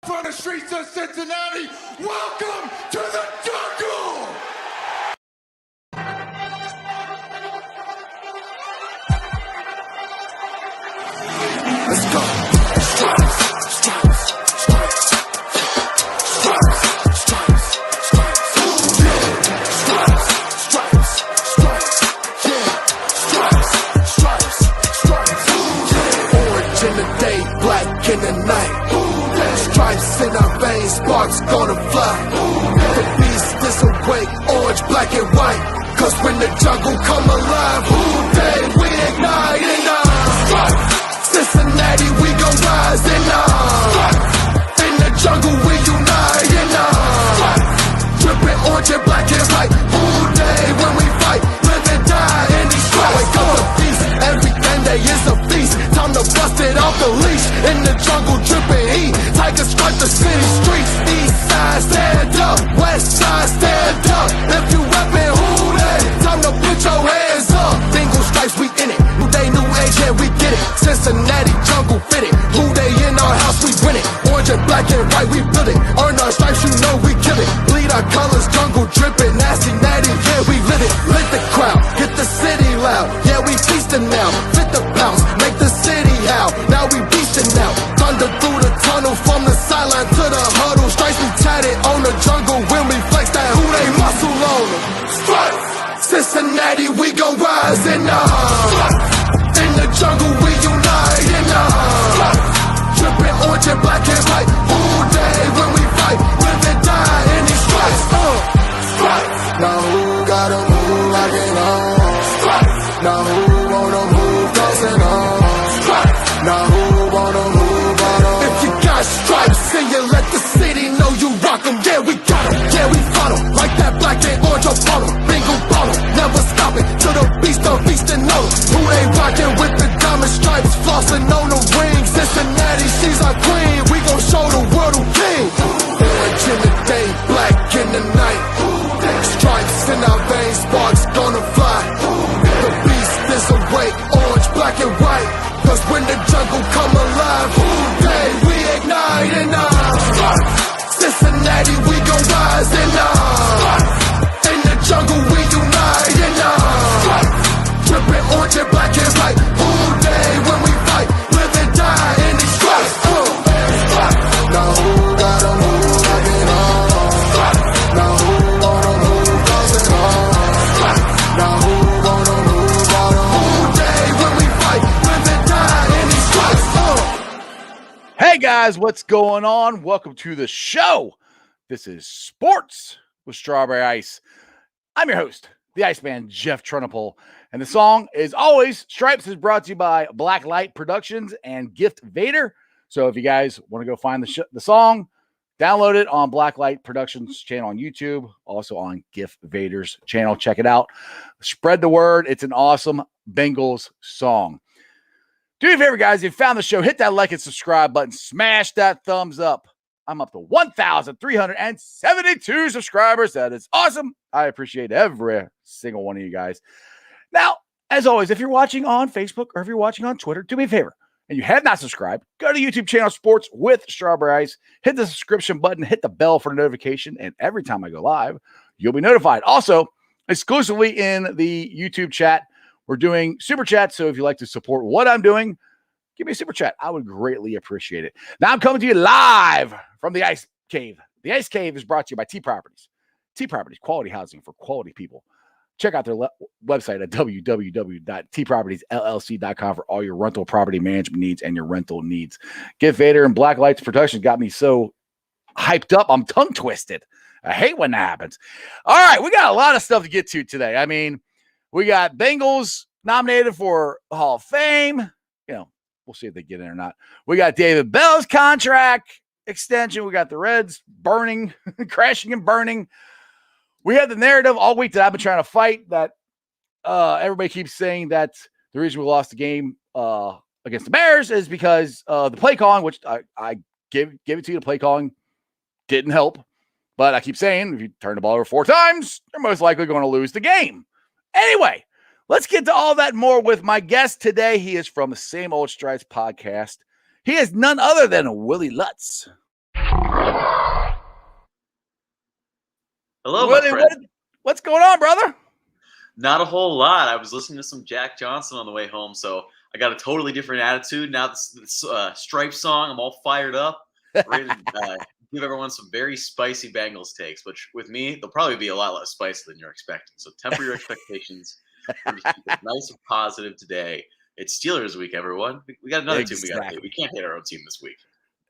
From the streets of Cincinnati, welcome to the jungle! Let's go. Stripes, stripes, stripes, stripes, stripes, stripes, yeah. Stripes, stripes, stripes, yeah. Stripes, stripes, stripes, yeah. Orange in the day, black in the night. Stripes in our veins, sparks gonna fly. The beast is awake, orange, black and white. Cause when the jungle come alive, who day we ignite and Cincinnati, we gon' rise and in the jungle we unite and dripping orange and black and white. Who day when we fight, live and die in these stripes. Wake up the beast, every day is a feast. Time to bust it off the leash. In the jungle dripping heat, tigers stripe the city streets. East side stand up, west side stand up. If you reppin' who day, time to put your hands up. Bingo stripes, we in it. New day, new age, yeah, we get it. Cincinnati jungle fitted. Who day in our house, we win it. Orange and black and white, we build it. Earn our stripes, you know we kill it. Bleed our colors, jungle dripping. Nasty, natty, yeah, we lit it. Lit the crowd, get the city loud. Yeah, we feasting now. Fit the pounds, make the city howl. Now we beastin' now. Thunder through the tunnel, from the sideline to the huddle. Stripes we tatted on the jungle when we flex that who they muscle on them. Stripes, Cincinnati, we gon' rise and in the jungle we unite and dripping orange and black and white. All day when we fight, live and die in these stripes. Stripes. Now who gotta move like it on? Stripes. Now who wanna move crossing on? Stripes. Now who wanna move on? If you got stripes and you let the city know you rock 'em, yeah we got 'em, yeah we fought 'em. Like that black and orange up on 'em, bingo bottle, never stop it till the beast of beast and know who they rockin' with the diamond stripes, flossing on the ring. Cincinnati, she's our queen, we gon' show the world who king. Orange in the day, black in the night. Stripes in our veins, sparks gonna fly. The beast is awake, orange, black and white. Cause when the jungle come alive, who day we ignite and Cincinnati, we gon' rise and in the jungle we unite and dripping orange and black and white. Who day when we fight, live and die in these stripes. Now who gotta move like it on? Now who wanna move crossing on? Now who wanna move on? Who day when we fight, live and die in these stripes. Hey guys, what's going on? Welcome to the show. This is Sports with Strawberry Ice. I'm your host, the Iceman, Jeff Trunapole. And the song, as always, Stripes is brought to you by Blacklight Productions and Gift Vader. So if you guys want to go find the song, download it on Blacklight Productions channel on YouTube, also on Gift Vader's channel. Check it out. Spread the word. It's an awesome Bengals song. Do me a favor, guys. If you found the show, hit that like and subscribe button. Smash that thumbs up. I'm up to 1,372 subscribers. That is awesome. I appreciate every single one of you guys. Now, as always, if you're watching on Facebook or if you're watching on Twitter, do me a favor. And you have not subscribed, go to the YouTube channel Sports with Strawberry Ice. Hit the subscription button. Hit the bell for notification. And every time I go live, you'll be notified. Also, exclusively in the YouTube chat, we're doing Super Chat. So if you'd like to support what I'm doing, give me a Super Chat. I would greatly appreciate it. Now I'm coming to you live from the Ice Cave. The Ice Cave is brought to you by T Properties. T Properties, quality housing for quality people. Check out their website at www.tpropertiesllc.com for all your rental property management needs and your rental needs. Gift Vader and Blacklights Production got me so hyped up, I'm tongue twisted. I hate when that happens. All right, we got a lot of stuff to get to today. I mean, we got Bengals nominated for Hall of Fame. You know, we'll see if they get in or not. We got David Bell's contract extension. We got the Reds burning, crashing and burning. We had the narrative all week that I've been trying to fight that everybody keeps saying that the reason we lost the game against the Bears is because the play calling, which I give it to you, the play calling didn't help. But I keep saying, if you turn the ball over 4 times, you're most likely going to lose the game. Anyway, let's get to all that and more with my guest today. He is from the Same Old Stripes podcast. He is none other than Willie Lutz. Hello, my friend. What's going on, brother? Not a whole lot. I was listening to some Jack Johnson on the way home, so I got a totally different attitude. Now this Stripe song, I'm all fired up, ready to give everyone some very spicy Bengals takes, which with me, they'll probably be a lot less spicy than you're expecting. So temper your expectations. We're going to keep it nice and positive today. It's Steelers week, everyone. We got another team we got to hate. We can't hate our own team this week.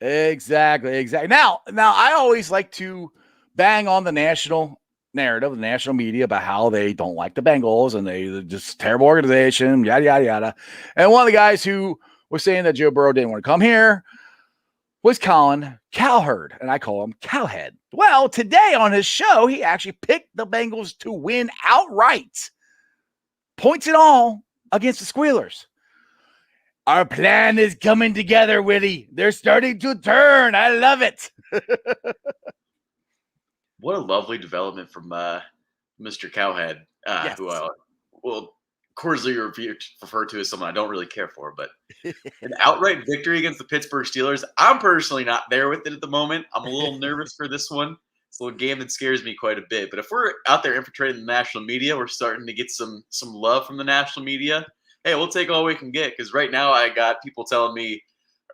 Exactly. Now I always like to bang on the national narrative, the national media, about how they don't like the Bengals and they're just terrible organization, yada, yada, yada. And one of the guys who was saying that Joe Burrow didn't want to come here was Colin Cowherd, and I call him Cowhead. Well, today on his show, he actually picked the Bengals to win outright. Points it all against the Squealers. Our plan is coming together, Whitty. They're starting to turn. I love it. What a lovely development from Mr. Cowhead, yes. who I will cordially refer to as someone I don't really care for. But an outright victory against the Pittsburgh Steelers, I'm personally not there with it at the moment. I'm a little nervous for this one. It's a little game that scares me quite a bit. But if we're out there infiltrating the national media, we're starting to get some love from the national media. Hey, we'll take all we can get, because right now I got people telling me,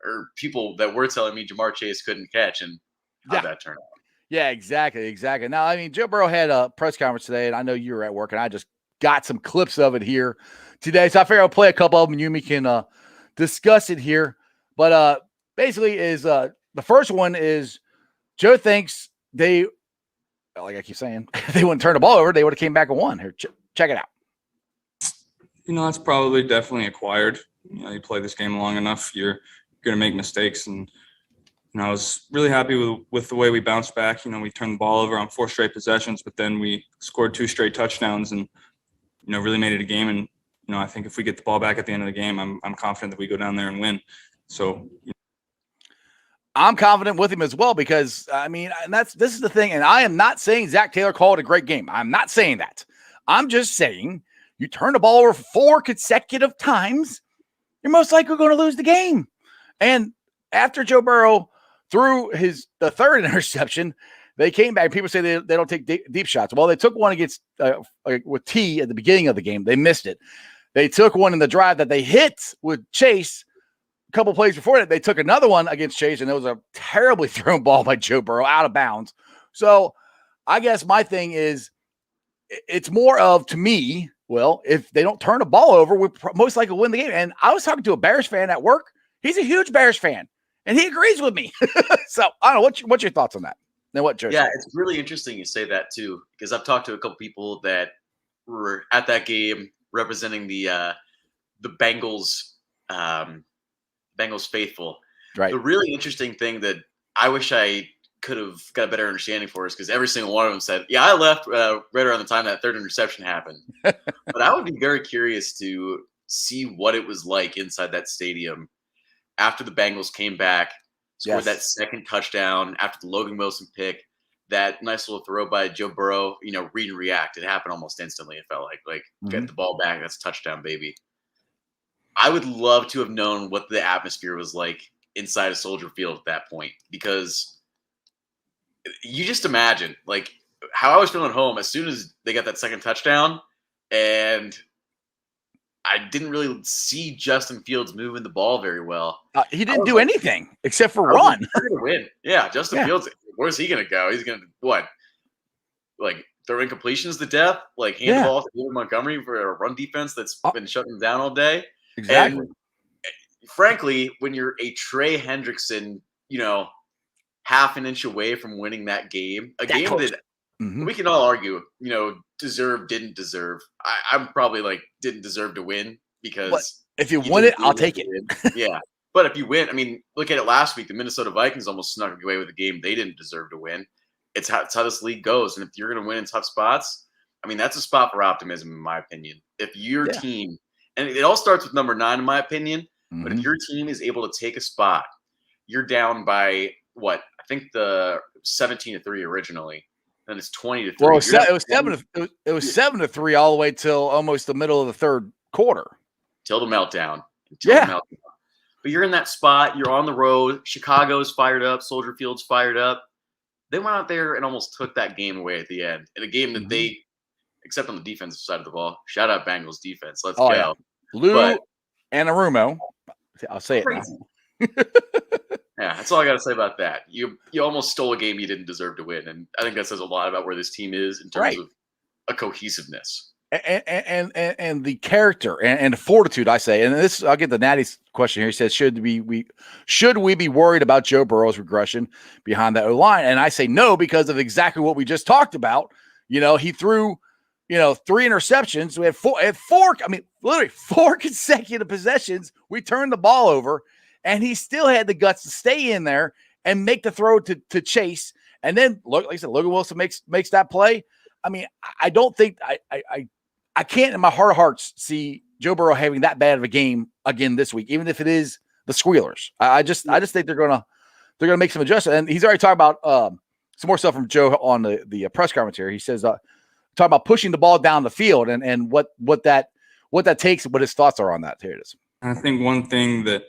or people that were telling me Jamar Chase couldn't catch, and how'd that turn out? Yeah, exactly. Now, I mean, Joe Burrow had a press conference today, and I know you were at work, and I just got some clips of it here today. So I figure I'll play a couple of them, and you and me can discuss it here. But basically is the first one is Joe thinks they, like I keep saying, they wouldn't turn the ball over. They would have came back and won. Here, check it out. That's probably definitely acquired. You play this game long enough, you're going to make mistakes. And I was really happy with the way we bounced back. We turned the ball over on 4 straight possessions, but then we scored 2 straight touchdowns and, really made it a game. And, I think if we get the ball back at the end of the game, I'm confident that we go down there and win. So I'm confident with him as well, because, I mean, and this is the thing. And I am not saying Zach Taylor called a great game. I'm not saying that. I'm just saying you turn the ball over 4 consecutive times, you're most likely going to lose the game. And after Joe Burrow threw the third interception, they came back. People say they don't take deep shots. Well, they took one against with T at the beginning of the game. They missed it. They took one in the drive that they hit with Chase a couple plays before that. They took another one against Chase, and it was a terribly thrown ball by Joe Burrow out of bounds. So I guess my thing is, it's more of, to me, well, if they don't turn the ball over, we most likely win the game. And I was talking to a Bears fan at work. He's a huge Bears fan, and he agrees with me. So I don't know. What's your thoughts on that? Then what, Joe? Yeah, it's really interesting you say that too, because I've talked to a couple people that were at that game representing the Bengals faithful. Right. The really interesting thing that I wish I could have got a better understanding for is, because every single one of them said, yeah, I left right around the time that third interception happened. But I would be very curious to see what it was like inside that stadium after the Bengals came back, scored that second touchdown after the Logan Wilson pick, that nice little throw by Joe Burrow, read and react. It happened almost instantly. It felt like get the ball back. That's a touchdown, baby. I would love to have known what the atmosphere was like inside of Soldier Field at that point, because you just imagine like how I was feeling at home as soon as they got that second touchdown, and I didn't really see Justin Fields moving the ball very well. He didn't do anything except for run. Win. Yeah, Justin Fields, where's he going to go? He's going to, what? Like, throw incompletions to death? Like, hand the ball to David Montgomery for a run defense that's been shutting down all day? Exactly. And frankly, when you're a Trey Hendrickson, half an inch away from winning that game, game close. That we can all argue, deserve, didn't deserve. I'm probably like, didn't deserve to win, because if you win it, I'll take it. Yeah. But if you win, I mean, look at it last week. The Minnesota Vikings almost snuck away with a game they didn't deserve to win. It's how this league goes. And if you're going to win in tough spots, I mean, that's a spot for optimism, in my opinion. If your team, and it all starts with number 9, in my opinion, but if your team is able to take a spot, you're down by what? I think the 17-3 originally. Then it's 20-3. Well, it was 7-3 all the way till almost the middle of the third quarter. Till the meltdown. But you're in that spot. You're on the road. Chicago's fired up. Soldier Field's fired up. they went out there and almost took that game away at the end in a game that Mhm. they, except on the defensive side of the ball, shout out Bengals defense. Let's Oh, go. yeah. Lou But Anarumo. I'll say it now. crazy. Yeah, that's all I got to say about that. You almost stole a game you didn't deserve to win, and I think that says a lot about where this team is in terms Right. of a cohesiveness. And the character and the fortitude, I say, and this I'll get the Natty's question here. He says, should we be worried about Joe Burrow's regression behind that O-line? And I say no, because of exactly what we just talked about. He threw 3 interceptions. We had four, literally 4 consecutive possessions. We turned the ball over, and he still had the guts to stay in there and make the throw to Chase. And then, like I said, Logan Wilson makes that play. I mean, I don't think I can't in my heart of hearts see Joe Burrow having that bad of a game again this week, even if it is the Squealers. I just think they're gonna make some adjustments. And he's already talking about some more stuff from Joe on the press conference here. He says talking about pushing the ball down the field and what that takes and what his thoughts are on that. Here it is. I think one thing that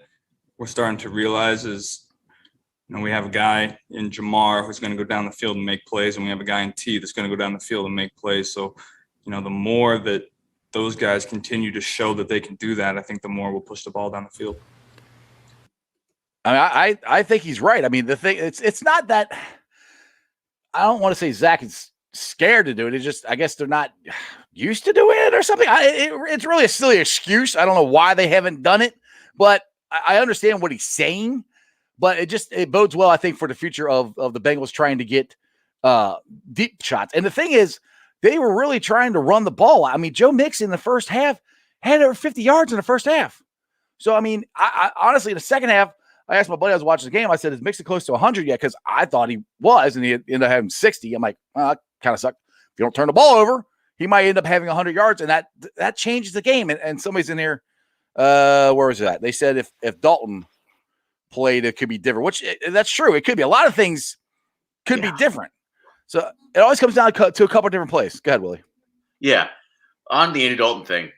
we're starting to realize is, we have a guy in Jamar who's going to go down the field and make plays, and we have a guy in T that's going to go down the field and make plays. So, the more that those guys continue to show that they can do that, I think the more we'll push the ball down the field. I think he's right. I mean, the thing it's not that I don't want to say Zach is scared to do it. It's just I guess they're not used to doing it or something. It's really a silly excuse. I don't know why they haven't done it, but I understand what he's saying. But it bodes well, I think, for the future of the Bengals trying to get deep shots. And the thing is, they were really trying to run the ball. I mean, Joe Mixon in the first half had over 50 yards in the first half. So, I mean, I honestly, in the second half, I asked my buddy I was watching the game, I said, is Mixon close to 100 yet? Because I thought he was, and he ended up having 60. I'm like, that kind of sucked. If you don't turn the ball over, he might end up having 100 yards, and that changes the game. And somebody's in here, where was that? They said if Dalton played, it could be different, which that's true. It could be. A lot of things could be different. So it always comes down to a couple of different plays. Go ahead, Willie. Yeah. On the Andy Dalton thing,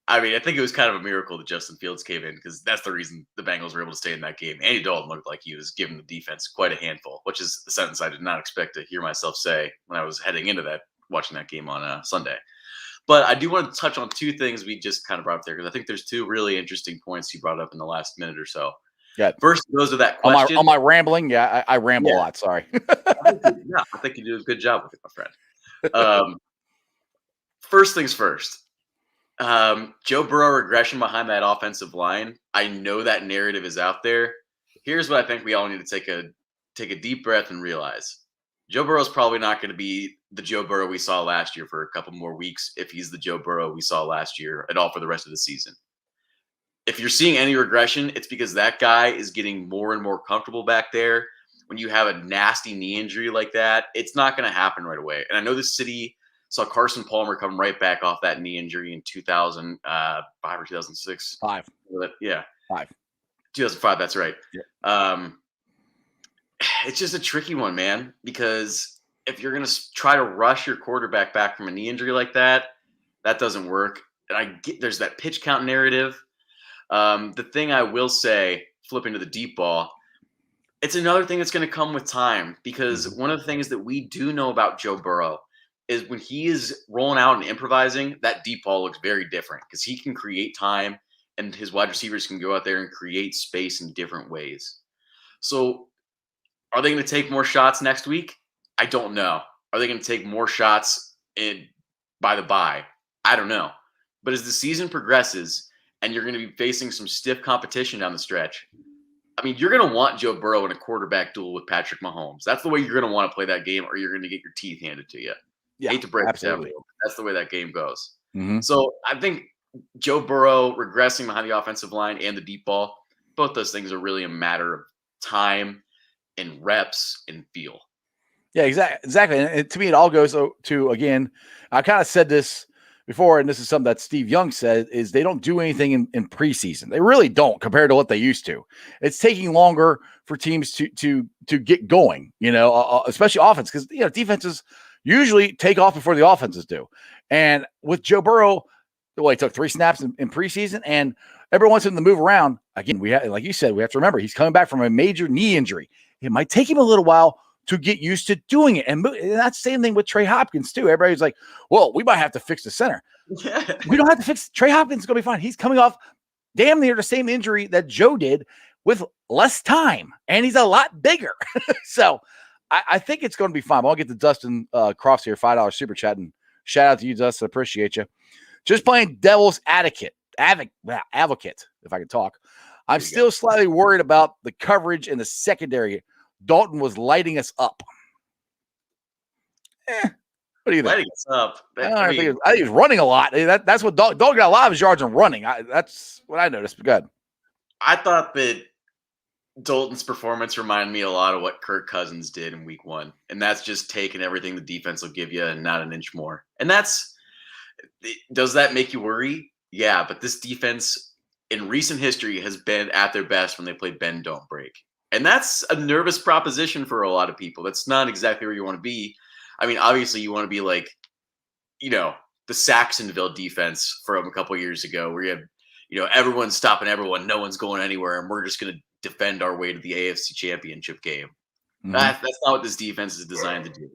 I mean, I think it was kind of a miracle that Justin Fields came in, because that's the reason the Bengals were able to stay in that game. Andy Dalton looked like he was giving the defense quite a handful, which is a sentence I did not expect to hear myself say when I was heading into that, watching that game on Sunday. But I do want to touch on 2 things we just kind of brought up there, because I think there's 2 really interesting points you brought up in the last minute or so. Yeah. First, goes to that question. On my rambling, I ramble a lot. Sorry. I think you do a good job with it, my friend. First things first. Joe Burrow regression behind that offensive line. I know that narrative is out there. Here's what I think we all need to take a deep breath and realize. Joe Burrow's probably not going to be the Joe Burrow we saw last year for a couple more weeks, if he's the Joe Burrow we saw last year at all for the rest of the season. If you're seeing any regression, it's because that guy is getting more and more comfortable back there. When you have a nasty knee injury like that, it's not going to happen right away. And I know the city saw Carson Palmer come right back off that knee injury in 2005 or 2006. 5. Yeah. 5. 2005, that's right. Yeah. It's just a tricky one, man, because if you're going to try to rush your quarterback back from a knee injury like that, that doesn't work. And there's that pitch count narrative. The thing I will say, flipping to the deep ball, it's another thing that's going to come with time, because one of the things that we do know about Joe Burrow is when he is rolling out and improvising, that deep ball looks very different, because he can create time and his wide receivers can go out there and create space in different ways. So are they going to take more shots next week? I don't know. Are they going to take more shots by the bye? I don't know. But as the season progresses, and you're going to be facing some stiff competition down the stretch, I mean, you're going to want Joe Burrow in a quarterback duel with Patrick Mahomes. That's the way you're going to want to play that game, or you're going to get your teeth handed to you. Yeah, hate to break absolutely. it down, that's the way that game goes. Mm-hmm. So I think Joe Burrow regressing behind the offensive line and the deep ball, both those things are really a matter of time and reps and feel. Yeah, exactly. And to me, it all goes to, again, I kind of said this before, and this is something that Steve Young said, is they don't do anything in preseason. They really don't compared to what they used to. It's taking longer for teams to get going, especially offense, because defenses usually take off before the offenses do. And with Joe Burrow, he took 3 snaps in preseason, and everyone wants him to move around. Again, like you said, we have to remember he's coming back from a major knee injury. It might take him a little while to get used to doing it. And that's the same thing with Trey Hopkins too. Everybody's like, well, we might have to fix the center. We don't have to fix Trey Hopkins. Is going to be fine. He's coming off damn near the same injury that Joe did with less time, and he's a lot bigger. So I think it's going to be fine. I'll get to Dustin Crofts here, $5 super chat, and shout out to you, Dustin. Appreciate you. Just playing devil's advocate, if I can talk. I'm still slightly worried about the coverage in the secondary. Dalton was lighting us up. What do you think? Lighting us up. I think he was running a lot. That's what Dalton got a lot of his yards on running. That's what I noticed. Good. I thought that Dalton's performance reminded me a lot of what Kirk Cousins did in week 1. And that's just taking everything the defense will give you and not an inch more. And does that make you worry? Yeah, but this defense in recent history has been at their best when they play bend, don't break. And that's a nervous proposition for a lot of people. That's not exactly where you want to be. I mean, obviously you want to be like, the Saxonville defense from a couple of years ago where you have, everyone's stopping everyone. No one's going anywhere. And we're just going to defend our way to the AFC Championship game. Mm-hmm. That's not what this defense is designed to do.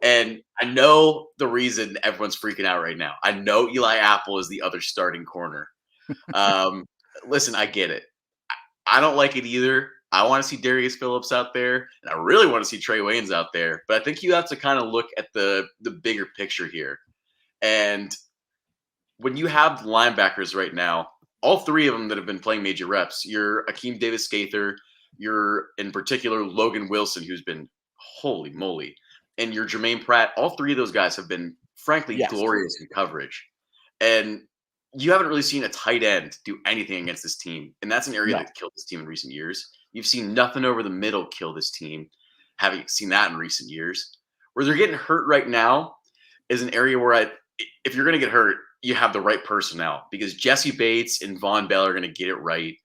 And I know the reason everyone's freaking out right now. I know Eli Apple is the other starting corner. Listen, I get it. I don't like it either. I want to see Darius Phillips out there, and I really want to see Trey Waynes out there. But I think you have to kind of look at the bigger picture here. And when you have linebackers right now, all three of them that have been playing major reps, you're Akeem Davis-Gaither, you're in particular Logan Wilson, who's been holy moly, and you're Jermaine Pratt. All three of those guys have been, frankly, glorious in coverage. And you haven't really seen a tight end do anything against this team. And that's an area that killed this team in recent years. You've seen nothing over the middle kill this team. Haven't seen that in recent years. Where they're getting hurt right now is an area where if you're going to get hurt, you have the right personnel, because Jesse Bates and Von Bell are going to get it right.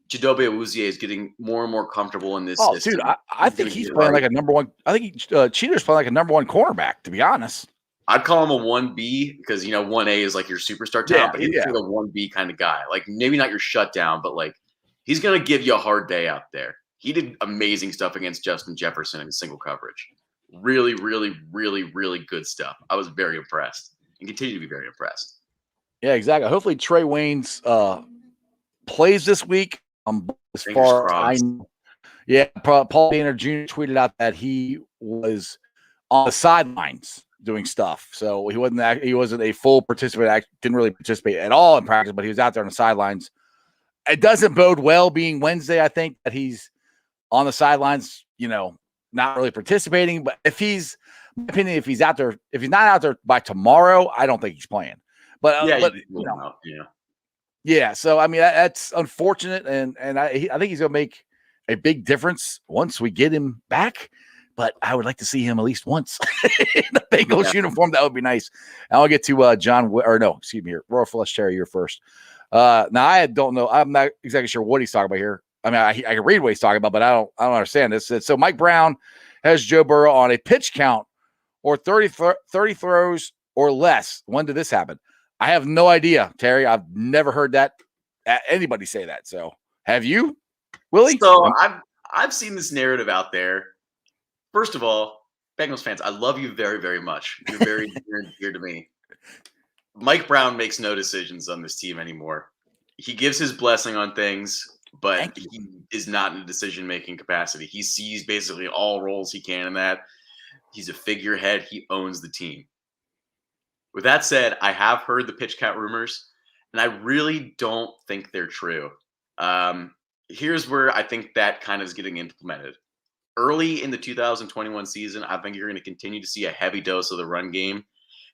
Chidobe Awuzie is getting more and more comfortable in this system. Dude, I think he's playing like a number one. I think Cheater's playing like a number one cornerback, to be honest. I'd call him a 1B because, 1A is like your superstar talent, but he's a 1B kind of guy. Like, maybe not your shutdown, but like he's going to give you a hard day out there. He did amazing stuff against Justin Jefferson in single coverage. Really, really, really, really good stuff. I was very impressed and continue to be very impressed. Yeah, exactly. Hopefully Trey Waynes plays this week. As far as I know. Yeah, Paul Banner Jr. tweeted out that he was on the sidelines doing stuff. So he wasn't a full participant. Didn't really participate at all in practice, but he was out there on the sidelines. It doesn't bode well being Wednesday, I think, that he's on the sidelines, not really participating. But if he's not out there by tomorrow, I don't think he's playing. But so I mean that's unfortunate, and I think he's gonna make a big difference once we get him back. But I would like to see him at least once in the Bengals uniform. That would be nice. And I'll get to Royal Flush Terry, you're first. Now I don't know. I'm not exactly sure what he's talking about here. I mean, I can read what he's talking about, but I don't understand this. So Mike Brown has Joe Burrow on a pitch count or 30 throws or less. When did this happen? I have no idea, Terry. I've never heard that anybody say that. So have you, Willie? So I've seen this narrative out there. First of all, Bengals fans, I love you very, very much. You're very dear to me. Mike Brown makes no decisions on this team anymore. He gives his blessing on things, but he is not in a decision-making capacity. He sees basically all roles he can in that. He's a figurehead. He owns the team. With that said, I have heard the pitch count rumors, and I really don't think they're true. Here's where I think that kind of is getting implemented. Early in the 2021 season, I think you're going to continue to see a heavy dose of the run game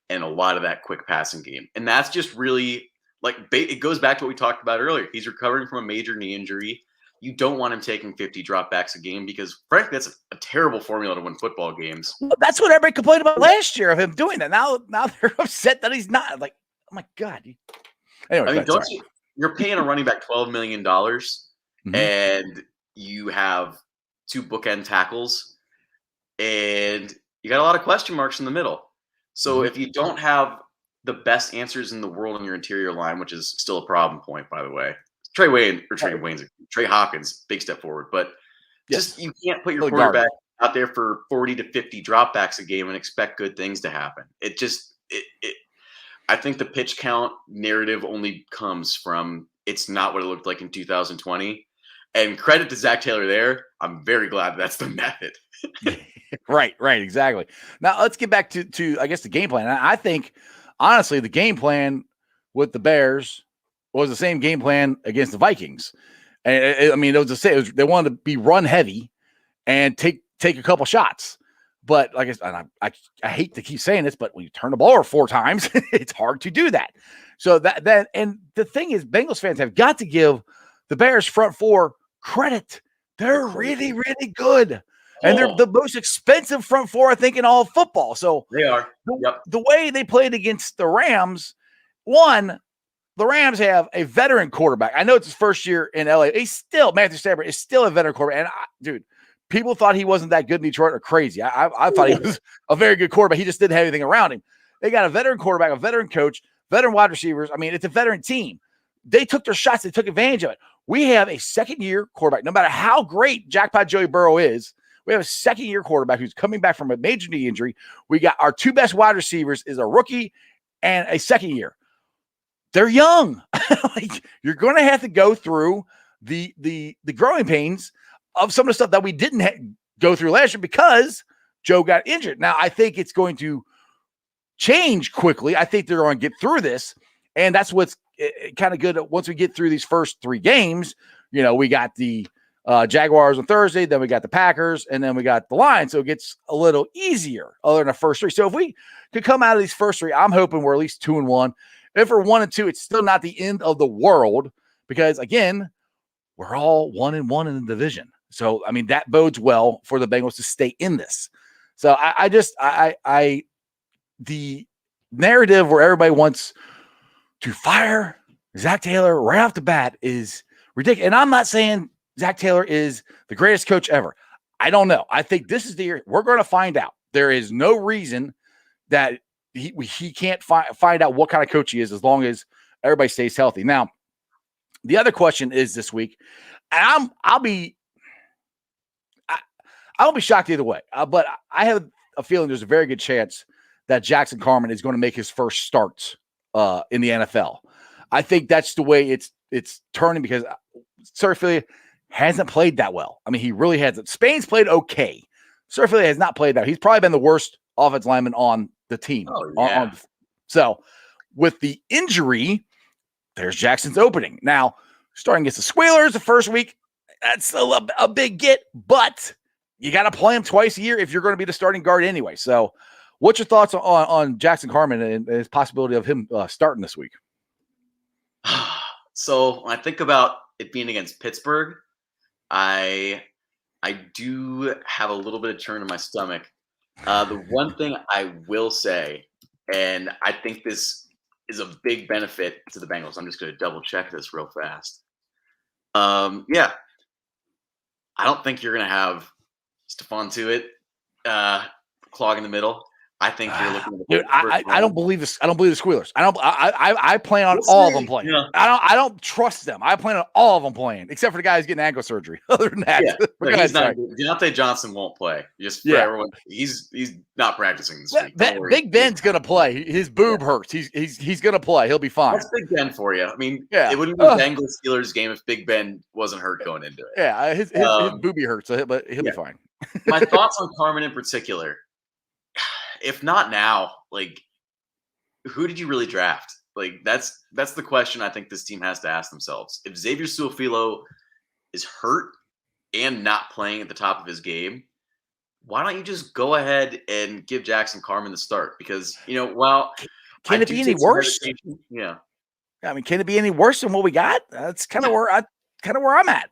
and a lot of that quick passing game. And that's just really it goes back to what we talked about earlier. He's recovering from a major knee injury. You don't want him taking 50 dropbacks a game because, frankly, that's a terrible formula to win football games. Well, that's what everybody complained about last year of him doing that. Now they're upset that he's not. Like, oh my God. Anyway, I mean, you're paying a running back $12 million and you have two bookend tackles and you got a lot of question marks in the middle. So if you don't have the best answers in the world on your interior line, which is still a problem point, by the way, Trey Hopkins, big step forward, but just you can't put your quarterback out there for 40 to 50 dropbacks a game and expect good things to happen. I think the pitch count narrative only comes from it's not what it looked like in 2020. And credit to Zach Taylor there. I'm very glad that's the method. Right, exactly. Now let's get back to I guess the game plan. I think honestly the game plan with the Bears was the same game plan against the Vikings. And it was the same. They wanted to be run heavy and take a couple shots. But like I hate to keep saying this, but when you turn the ball over 4 times, it's hard to do that. So that and the thing is, Bengals fans have got to give the Bears front 4 credit. They're really, really good. And they're the most expensive front 4, I think, in all of football. So they are. The way they played against the Rams, the Rams have a veteran quarterback. I know it's his first year in LA. Matthew Stafford is still a veteran quarterback. And people thought he wasn't that good in Detroit are crazy. I thought he was a very good quarterback. He just didn't have anything around him. They got a veteran quarterback, a veteran coach, veteran wide receivers. It's a veteran team. They took their shots. They took advantage of it. We have a second-year quarterback. No matter how great Jackpot Joey Burrow is, we have a second-year quarterback who's coming back from a major knee injury. We got our 2 best wide receivers is a rookie and a second year. They're young. You're going to have to go through the growing pains of some of the stuff that we didn't go through last year because Joe got injured. Now, I think it's going to change quickly. I think they're going to get through this, and that's what's kind of good. Once we get through these first 3 games, we got the Jaguars on Thursday, then we got the Packers, and then we got the Lions. So it gets a little easier other than the first 3. So if we could come out of these first 3, I'm hoping we're at least 2-1. If we're 1-2, it's still not the end of the world because, again, we're all 1-1 in the division. So, that bodes well for the Bengals to stay in this. So the narrative where everybody wants to fire Zach Taylor right off the bat is ridiculous. And I'm not saying Zach Taylor is the greatest coach ever. I don't know. I think this is the year we're going to find out. There is no reason that he can't find out what kind of coach he is as long as everybody stays healthy. Now, the other question is this week, and I'll be shocked either way, but I have a feeling there's a very good chance that Jackson Carman is going to make his first starts in the NFL. I think that's the way it's turning because Surfili hasn't played that well. He really hasn't. Spain's played okay. Surfili has not played that. He's probably been the worst offensive lineman on the team. Oh, yeah. So with the injury, there's Jackson's opening. Now, starting against the Squealers the first week, that's still a big get, but you got to play him twice a year if you're going to be the starting guard anyway. So what's your thoughts on Jackson Carman and his possibility of him starting this week? So when I think about it being against Pittsburgh, I do have a little bit of turn in my stomach. The one thing I will say, and I think this is a big benefit to the Bengals. I'm just going to double check this real fast. Yeah, I don't think you're going to have Stephon Tuitt clogging the middle. I think you're looking at dude, I don't believe this. I don't believe the Squealers. I plan on all of them playing. Yeah. I don't trust them. I plan on all of them playing, except for the guy who's getting ankle surgery. Other than that, he's not. Deontay Johnson won't play. Just for everyone, he's not practicing this week. Big Ben's gonna play. His boob hurts. He's gonna play. He'll be fine. That's Big Ben for you. It wouldn't be a Bengals Steelers game if Big Ben wasn't hurt going into it. Yeah, his boobie hurts, but he'll be fine. My thoughts on Carman in particular. If not now, who did you really draft? That's the question I think this team has to ask themselves. If Xavier Su'a-Filo is hurt and not playing at the top of his game, why don't you just go ahead and give Jackson Carman the start? Because, can it be any worse? Yeah. Can it be any worse than what we got? That's kind of where I'm at.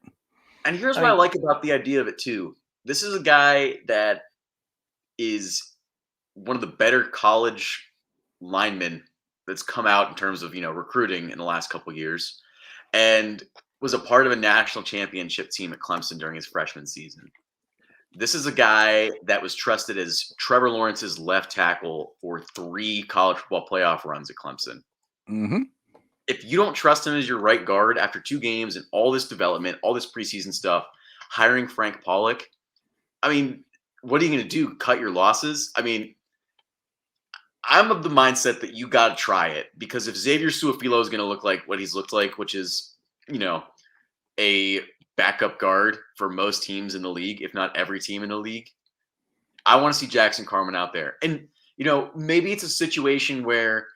And here's what I like about the idea of it too. This is a guy that is one of the better college linemen that's come out in terms of, recruiting in the last couple of years, and was a part of a national championship team at Clemson during his freshman season. This is a guy that was trusted as Trevor Lawrence's left tackle for 3 college football playoff runs at Clemson. Mm-hmm. If you don't trust him as your right guard after 2 games and all this development, all this preseason stuff, hiring Frank Pollock, what are you going to do? Cut your losses? I mean, I'm of the mindset that you got to try it, because if Xavier Su'a-Filo is going to look like what he's looked like, which is, a backup guard for most teams in the league, if not every team in the league, I want to see Jackson Carman out there. And, maybe it's a situation where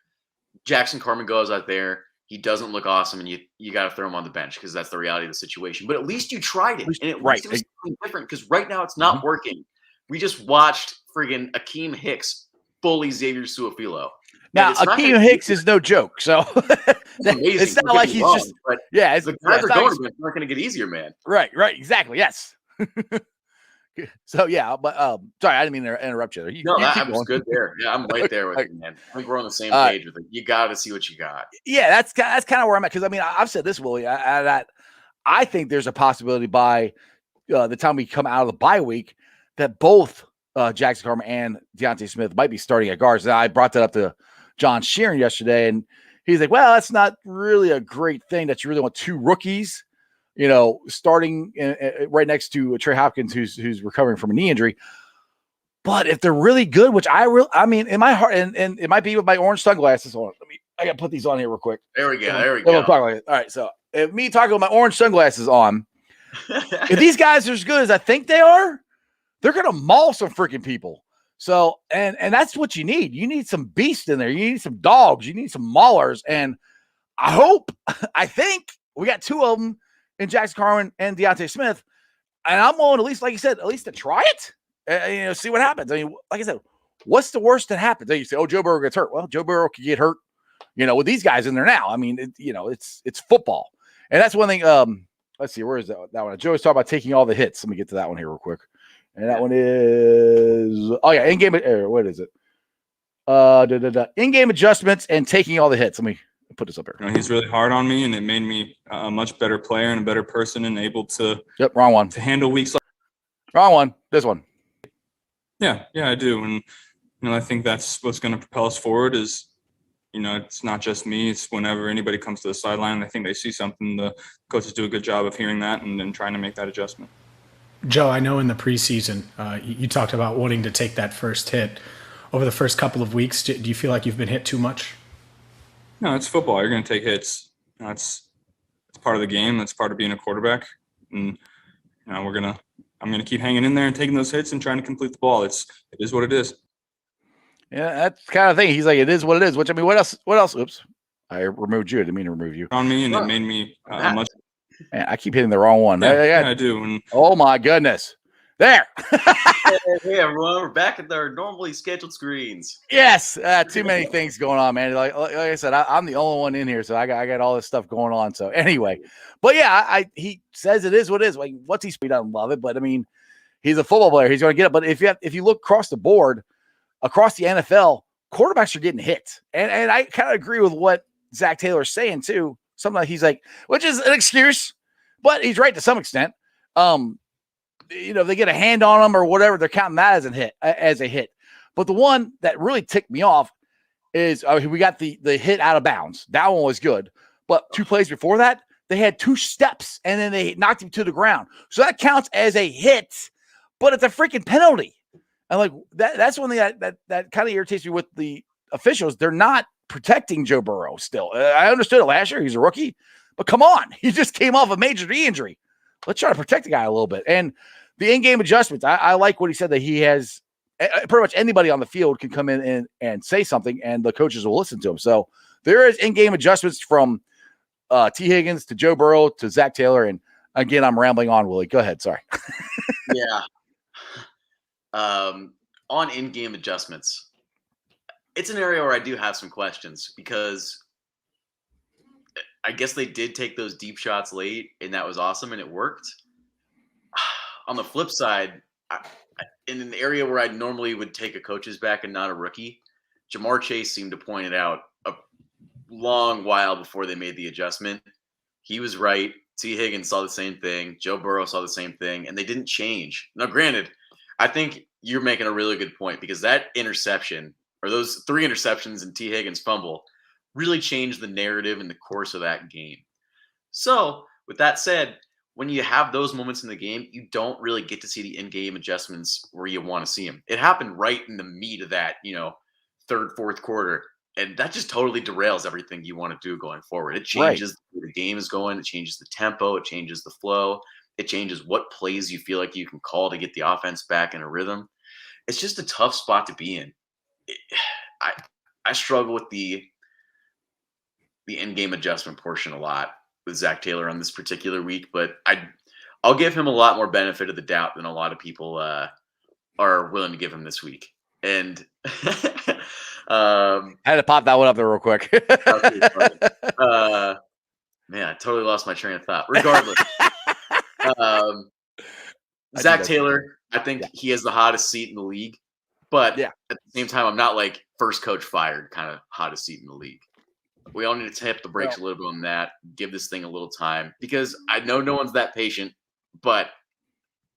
Jackson Carman goes out there, he doesn't look awesome, and you got to throw him on the bench because that's the reality of the situation. But at least you tried it, and at least it was something different, because right now it's not working. We just watched friggin' Akeem Hicks bully Xavier Su'a-Filo. Now, Akeem Hicks is no joke, so it's not like he's just. But yeah, the guys are going to not going to get easier, man. Right, exactly, yes. So yeah, but sorry, I didn't mean to interrupt you there. I was good there. Yeah, I'm right there with you, man. I think we're on the same page with it. You got to see what you got. Yeah, that's kind of where I'm at, because I mean, I've said this, Willie, that I think there's a possibility by the time we come out of the bye week that both Jackson Carman and Deontay Smith might be starting at guards. Now, I brought that up to John Sheeran yesterday, and he's like, well, that's not really a great thing that you really want two rookies, starting right next to Trey Hopkins, who's recovering from a knee injury. But if they're really good, which I mean, in my heart, and it might be with my orange sunglasses on. I got to put these on here real quick. There we go. All right, so if me talking with my orange sunglasses on, if these guys are as good as I think they are, they're going to maul some freaking people. So, and that's what you need. You need some beasts in there. You need some dogs. You need some maulers. And I think we got two of them in Jackson Carman and Deontay Smith. And I'm willing, at least, like you said, at least to try it. See what happens. I mean, like I said, what's the worst that happens? You say, oh, Joe Burrow gets hurt. Well, Joe Burrow could get hurt, with these guys in there now. I mean, it's football. And that's one thing. Let's see, where is that one? Joe's talking about taking all the hits. Let me get to that one here real quick. And that one is, in-game, what is it? In-game adjustments and taking all the hits. Let me put this up here. He's really hard on me, and it made me a much better player and a better person, and able to wrong one. To handle weeks like wrong one. This one. Yeah, I do. And, I think that's what's going to propel us forward is, it's not just me. It's whenever anybody comes to the sideline, I think they see something, the coaches do a good job of hearing that and then trying to make that adjustment. Joe, I know in the preseason, you talked about wanting to take that first hit. Over the first couple of weeks, do you feel like you've been hit too much? No, it's football. You're going to take hits. It's part of the game. That's part of being a quarterback. And I'm going to keep hanging in there and taking those hits and trying to complete the ball. It is what it is. Yeah, that's the kind of thing. He's like, it is what it is. Which, I mean, what else? Oops, I removed you. I didn't mean to remove you. On me, and it made me much. Man, I keep hitting the wrong one. Yeah, I do. And oh my goodness. There. Hey, everyone, we're back at our normally scheduled screens. Yes, too many things going on, man. Like I said, I'm the only one in here, so I got all this stuff going on. So anyway, but yeah, he says it is what it is. Like, he doesn't love it, but I mean, he's a football player. He's going to get it. But if you look across the board, across the NFL, quarterbacks are getting hit, and I kind of agree with what Zach Taylor's saying too. Something like he's like, which is an excuse, but he's right to some extent. If they get a hand on them or whatever, they're counting that as a hit. But the one that really ticked me off is we got the hit out of bounds. That one was good. But 2 plays before that, they had 2 steps and then they knocked him to the ground. So that counts as a hit, but it's a freaking penalty. And like that's one thing that kind of irritates me with the officials. They're not protecting Joe Burrow still. I understood it last year. He's a rookie. But come on. He just came off a major knee injury. Let's try to protect the guy a little bit. And the in-game adjustments, I like what he said, that he has pretty much anybody on the field can come in and say something, and the coaches will listen to him. So there is in-game adjustments from T. Higgins to Joe Burrow to Zach Taylor. And again, I'm rambling on, Willie. Go ahead. Sorry. Yeah. On in-game adjustments, it's an area where I do have some questions, because I guess they did take those deep shots late, and that was awesome, and it worked. On the flip side, in an area where I normally would take a coach's back and not a rookie, Jamar Chase seemed to point it out a long while before they made the adjustment. He was right. T. Higgins saw the same thing. Joe Burrow saw the same thing, and they didn't change. Now, granted, I think you're making a really good point, because that interception, or those 3 interceptions and T. Higgins' fumble, really changed the narrative and the course of that game. So, with that said, when you have those moments in the game, you don't really get to see the in-game adjustments where you want to see them. It happened right in the meat of that, third, fourth quarter. And that just totally derails everything you want to do going forward. It Right. changes where the game is going. It changes the tempo. It changes the flow. It changes what plays you feel like you can call to get the offense back in a rhythm. It's just a tough spot to be in. I struggle with the in-game adjustment portion a lot with Zach Taylor on this particular week, but I'll give him a lot more benefit of the doubt than a lot of people are willing to give him this week. And I had to pop that one up there real quick. Man, I totally lost my train of thought. Regardless, Zach Taylor, I think he has the hottest seat in the league. But at the same time, I'm not like first coach fired kind of hottest seat in the league. We all need to tap the brakes a little bit on that, give this thing a little time, because I know no one's that patient, but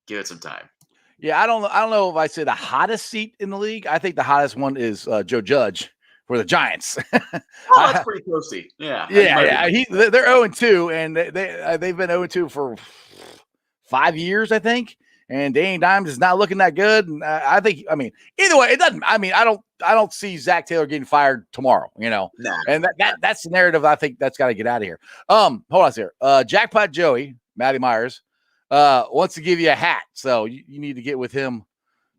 give it some time. Yeah, I don't know if I say the hottest seat in the league. I think the hottest one is Joe Judge for the Giants. That's pretty close to. Yeah. Yeah. They're 0-2, and they've been 0-2 for 5 years, I think. And Danny Dimes is not looking that good. And either way, it doesn't. I don't see Zach Taylor getting fired tomorrow. Nah. And that's the narrative. I think that's got to get out of here. Hold on, here. Jackpot Joey, Matty Myers, wants to give you a hat, so you need to get with him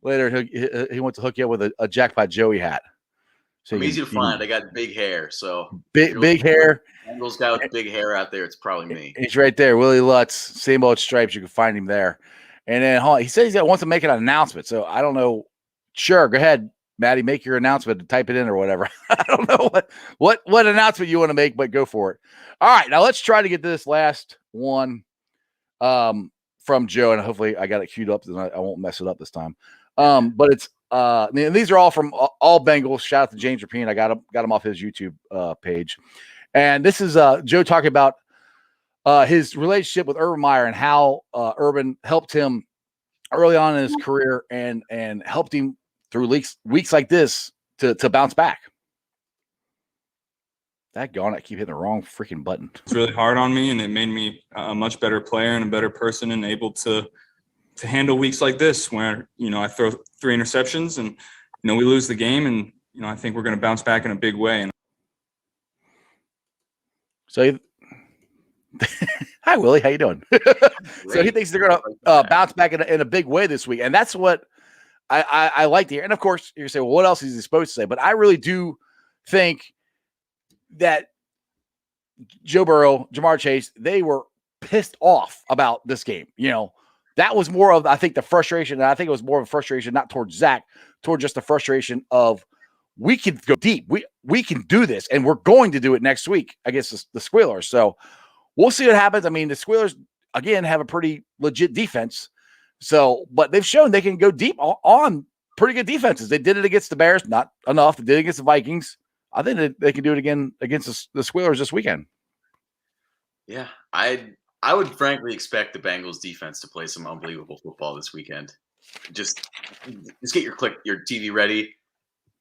later. He wants to hook you up with a Jackpot Joey hat. So I'm easy to find. I got big hair, so big hair. Those guys with big hair out there, it's probably me. He's right there, Willie Lutz, same old stripes. You can find him there. And then he says he wants to make an announcement. So I don't know. Sure, go ahead, Maddie, make your announcement and type it in or whatever. I don't know what announcement you want to make, but go for it. All right, now let's try to get this last one from Joe, and hopefully I got it queued up, and I won't mess it up this time. But it's these are all from all Bengals. Shout out to James Rapine. I got him off his YouTube page, and this is Joe talking about his relationship with Urban Meyer and how Urban helped him early on in his career and helped him through weeks like this to bounce back. Daggone, I keep hitting the wrong freaking button. It's really hard on me, and it made me a much better player and a better person, and able to handle weeks like this where, I throw 3 interceptions and, we lose the game, and, I think we're going to bounce back in a big way. And so hi, Willie. How you doing? So he thinks they're going to bounce back in a big way this week. And that's what I like to hear. And, of course, you're saying, well, what else is he supposed to say? But I really do think that Joe Burrow, Jamar Chase, they were pissed off about this game. That was more of, I think, the frustration. And I think it was more of a frustration, not towards Zach, toward just the frustration of we can go deep. We can do this, and we're going to do it next week against the Squealers. So, we'll see what happens. I mean, the Squealers, again, have a pretty legit defense. So, but they've shown they can go deep on pretty good defenses. They did it against the Bears, not enough. They did it against the Vikings. I think they can do it again against the Squealers this weekend. Yeah, I would frankly expect the Bengals defense to play some unbelievable football this weekend. Just get your TV ready.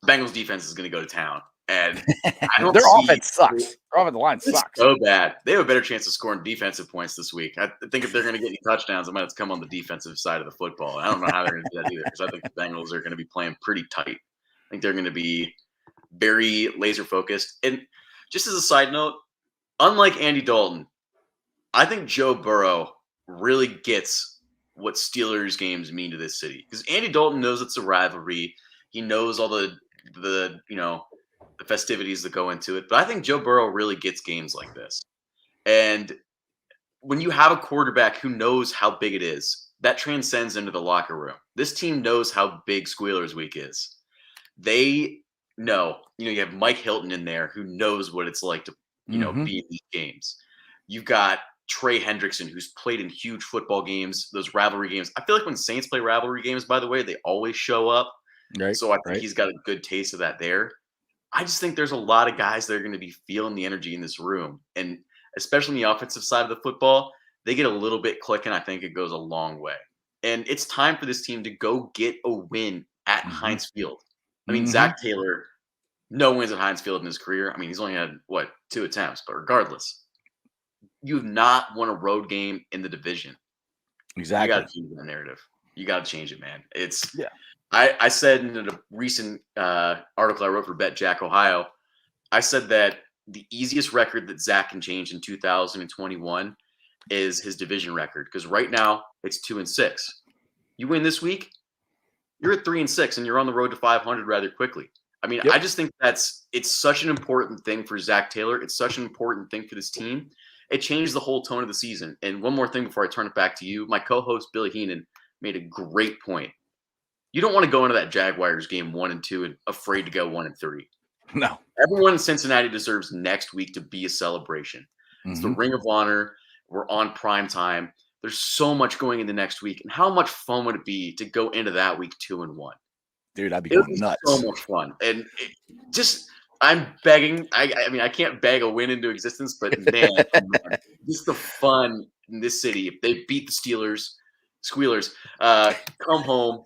Bengals defense is going to go to town. And I don't their offense sucks. Their offensive line sucks. So bad. They have a better chance of scoring defensive points this week. I think if they're going to get any touchdowns, it might have to come on the defensive side of the football. I don't know how they're going to do that either, because I think the Bengals are going to be playing pretty tight. I think they're going to be very laser focused. And just as a side note, unlike Andy Dalton, I think Joe Burrow really gets what Steelers games mean to this city. Because Andy Dalton knows it's a rivalry. He knows all the festivities that go into it. But I think Joe Burrow really gets games like this. And when you have a quarterback who knows how big it is, that transcends into the locker room. This team knows how big Squealers Week is. They know, you have Mike Hilton in there who knows what it's like to, be in these games. You've got Trey Hendrickson, who's played in huge football games, those rivalry games. I feel like when Saints play rivalry games, by the way, they always show up. Right, so I think he's got a good taste of that there. I just think there's a lot of guys that are going to be feeling the energy in this room. And especially in the offensive side of the football, they get a little bit clicking. I think it goes a long way. And it's time for this team to go get a win at Heinz Field. I mean, Zach Taylor, no wins at Heinz Field in his career. I mean, he's only had, 2 attempts. But regardless, you have not won a road game in the division. Exactly. You got to change that narrative. You got to change it, man. It's Yeah. I said in a recent article I wrote for Bet Jack Ohio, I said that the easiest record that Zach can change in 2021 is his division record, because right now it's 2-6. You win this week, you're at 3-6, and you're on the road to 500 rather quickly. I mean, Yep. I just think it's such an important thing for Zach Taylor. It's such an important thing for this team. It changed the whole tone of the season. And one more thing before I turn it back to you, my co-host Billy Heenan made a great point. You don't want to go into that Jaguars game 1-2 and afraid to go 1-3. No. Everyone in Cincinnati deserves next week to be a celebration. It's the Ring of Honor. We're on prime time. There's so much going into next week. And how much fun would it be to go into that week 2-1? Dude, I'd be It would going be nuts. so much fun. And I'm begging. I mean, I can't beg a win into existence, but man, just the fun in this city. If they beat the Squealers, come home,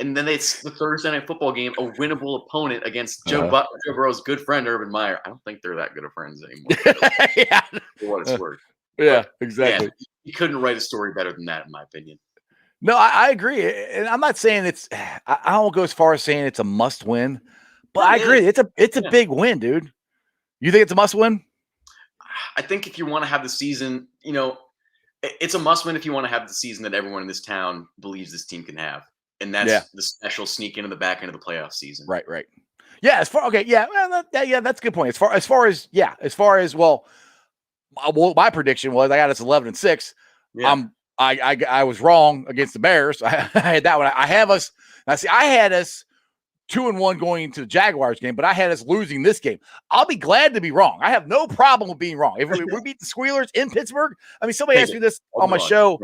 and then it's the Thursday night football game, a winnable opponent against Joe Burrow's good friend Urban Meyer. I don't think they're that good of friends anymore. Yeah. For what it's worth. Yeah, But, exactly. man, you couldn't write a story better than that, in my opinion. No, I agree. And I'm not saying I won't go as far as saying it's a must win, but I agree. It's a big win, dude. You think it's a must win? I think if you want to have the season, it's a must win if you want to have the season that everyone in this town believes this team can have. And that's the special sneak into the back end of the playoff season. Right. Yeah, that's a good point. As far as my prediction was I got us 11-6. Yeah. I was wrong against the Bears. I had that one. I had us 2-1 going into the Jaguars game, but I had us losing this game. I'll be glad to be wrong. I have no problem with being wrong. If we beat the Squealers in Pittsburgh, I mean, somebody asked me this on my show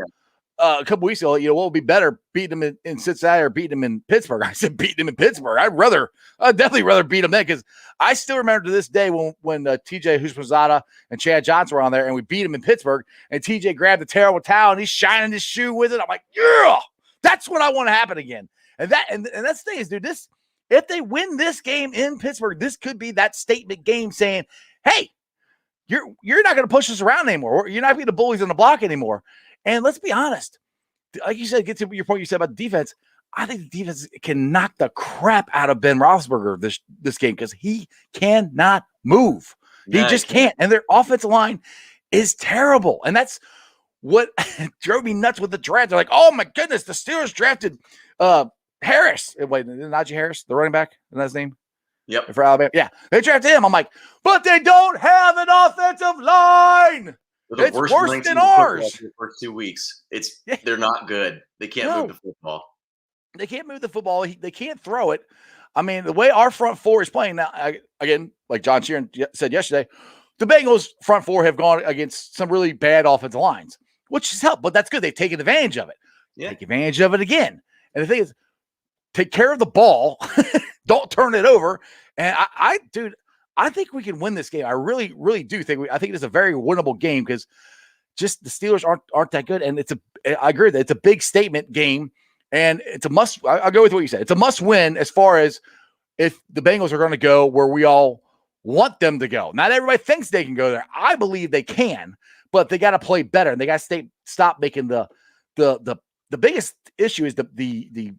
a couple weeks ago. What would be better, beating them in Cincinnati or beating them in Pittsburgh? I said beating them in Pittsburgh. I'd definitely rather beat them then, because I still remember to this day when TJ Houshmandzadeh and Chad Johnson were on there and we beat him in Pittsburgh, and TJ grabbed the terrible towel and he's shining his shoe with it. I'm like, yeah, that's what I want to happen again. And that's the thing is, dude, if they win this game in Pittsburgh, this could be that statement game saying, hey, you're not going to push us around anymore. You're not going to be the bullies on the block anymore. And let's be honest, like you said, get to your point you said about the defense. I think the defense can knock the crap out of Ben Roethlisberger this game, because he cannot move. He just can't. And their offensive line is terrible. And that's what drove me nuts with the draft. They're like, oh my goodness, the Steelers drafted Harris. Wait, Najee Harris, the running back, isn't that his name? Yep. For Alabama. Yeah, they drafted him. I'm like, but they don't have an offensive line. It's worse than ours. The first 2 weeks. They're not good. They can't move the football. They can't move the football. They can't throw it. I mean, the way our front four is playing now, again, like John Sheeran said yesterday, the Bengals front four have gone against some really bad offensive lines, which has helped, but that's good. They've taken advantage of it. Yeah. Take advantage of it again. And the thing is, take care of the ball. Don't turn it over. And I think we can win this game. I really, really do think I think it's a very winnable game, because just the Steelers aren't that good. And I agree that it's a big statement game, and it's a must. I'll go with what you said. It's a must win as far as if the Bengals are going to go where we all want them to go. Not everybody thinks they can go there. I believe they can, but they got to play better, and they got to stop making the biggest issue is the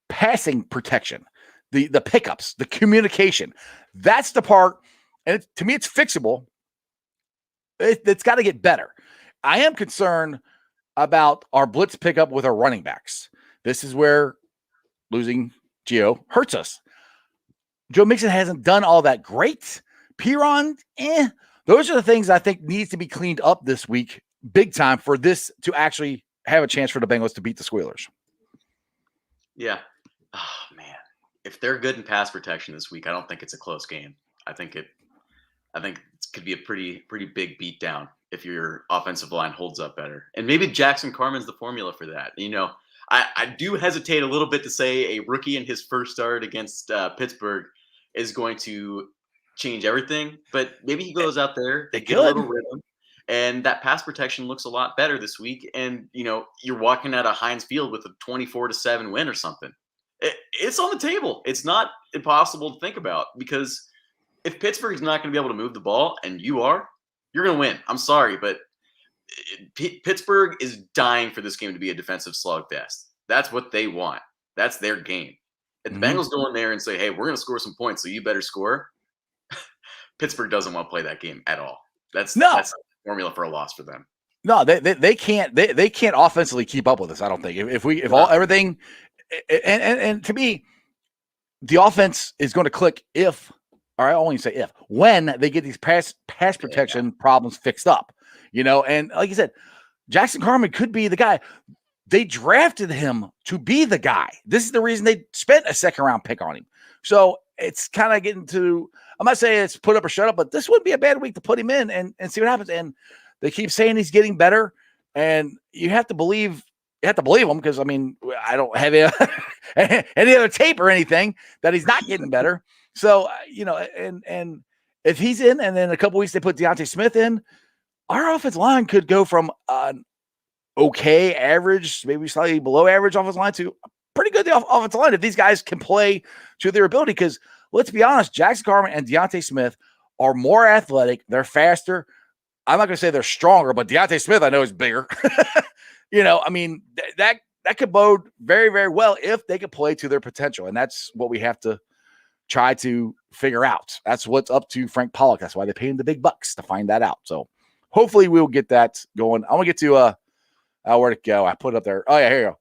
passing protection, the pickups, the communication. That's the part, and to me, it's fixable. It's got to get better. I am concerned about our blitz pickup with our running backs. This is where losing Gio hurts us. Joe Mixon hasn't done all that great. Piron, those are the things I think needs to be cleaned up this week, big time, for this to actually have a chance for the Bengals to beat the Squealers. Yeah. Oh man, if they're good in pass protection this week, I don't think it's a close game. I think it could be a pretty big beatdown if your offensive line holds up better. And maybe Jackson Carman's the formula for that. I do hesitate a little bit to say a rookie in his first start against Pittsburgh is going to change everything, but maybe he goes out there, they get a little rhythm, and that pass protection looks a lot better this week. And you're walking out of Heinz Field with a 24-7 win or something. It's on the table. It's not impossible to think about, because if Pittsburgh's not going to be able to move the ball and you're going to win. I'm sorry, but Pittsburgh is dying for this game to be a defensive slugfest. That's what they want. That's their game. If the Bengals go in there and say, hey, we're going to score some points, so you better score, Pittsburgh doesn't want to play that game at all. That's a formula for a loss for them. No, they can't offensively keep up with us. I don't think everything and to me, the offense is going to click I only say if when they get these pass protection problems fixed up, and like you said, Jackson Carman could be the guy. They drafted him to be the guy. This is the reason they spent a second round pick on him. So it's kind of getting to, I'm not saying it's put up or shut up, but this wouldn't be a bad week to put him in and see what happens. And they keep saying he's getting better, and you have to believe him because, I mean, I don't have any other tape or anything that he's not getting better. So, and if he's in and then a couple weeks they put Deontay Smith in, our offensive line could go from an okay average, maybe slightly below average offensive line to a pretty good offensive line if these guys can play to their ability. Because let's be honest, Jackson Carman and Deontay Smith are more athletic. They're faster. I'm not going to say they're stronger, but Deontay Smith I know is bigger. I mean, that could bode very, very well if they could play to their potential. And that's what we have to try to figure out. That's what's up to Frank Pollock. That's why they pay him the big bucks to find that out. So hopefully we'll get that going. I want to get to where'd it go? I put it up there. Oh, yeah, here you go.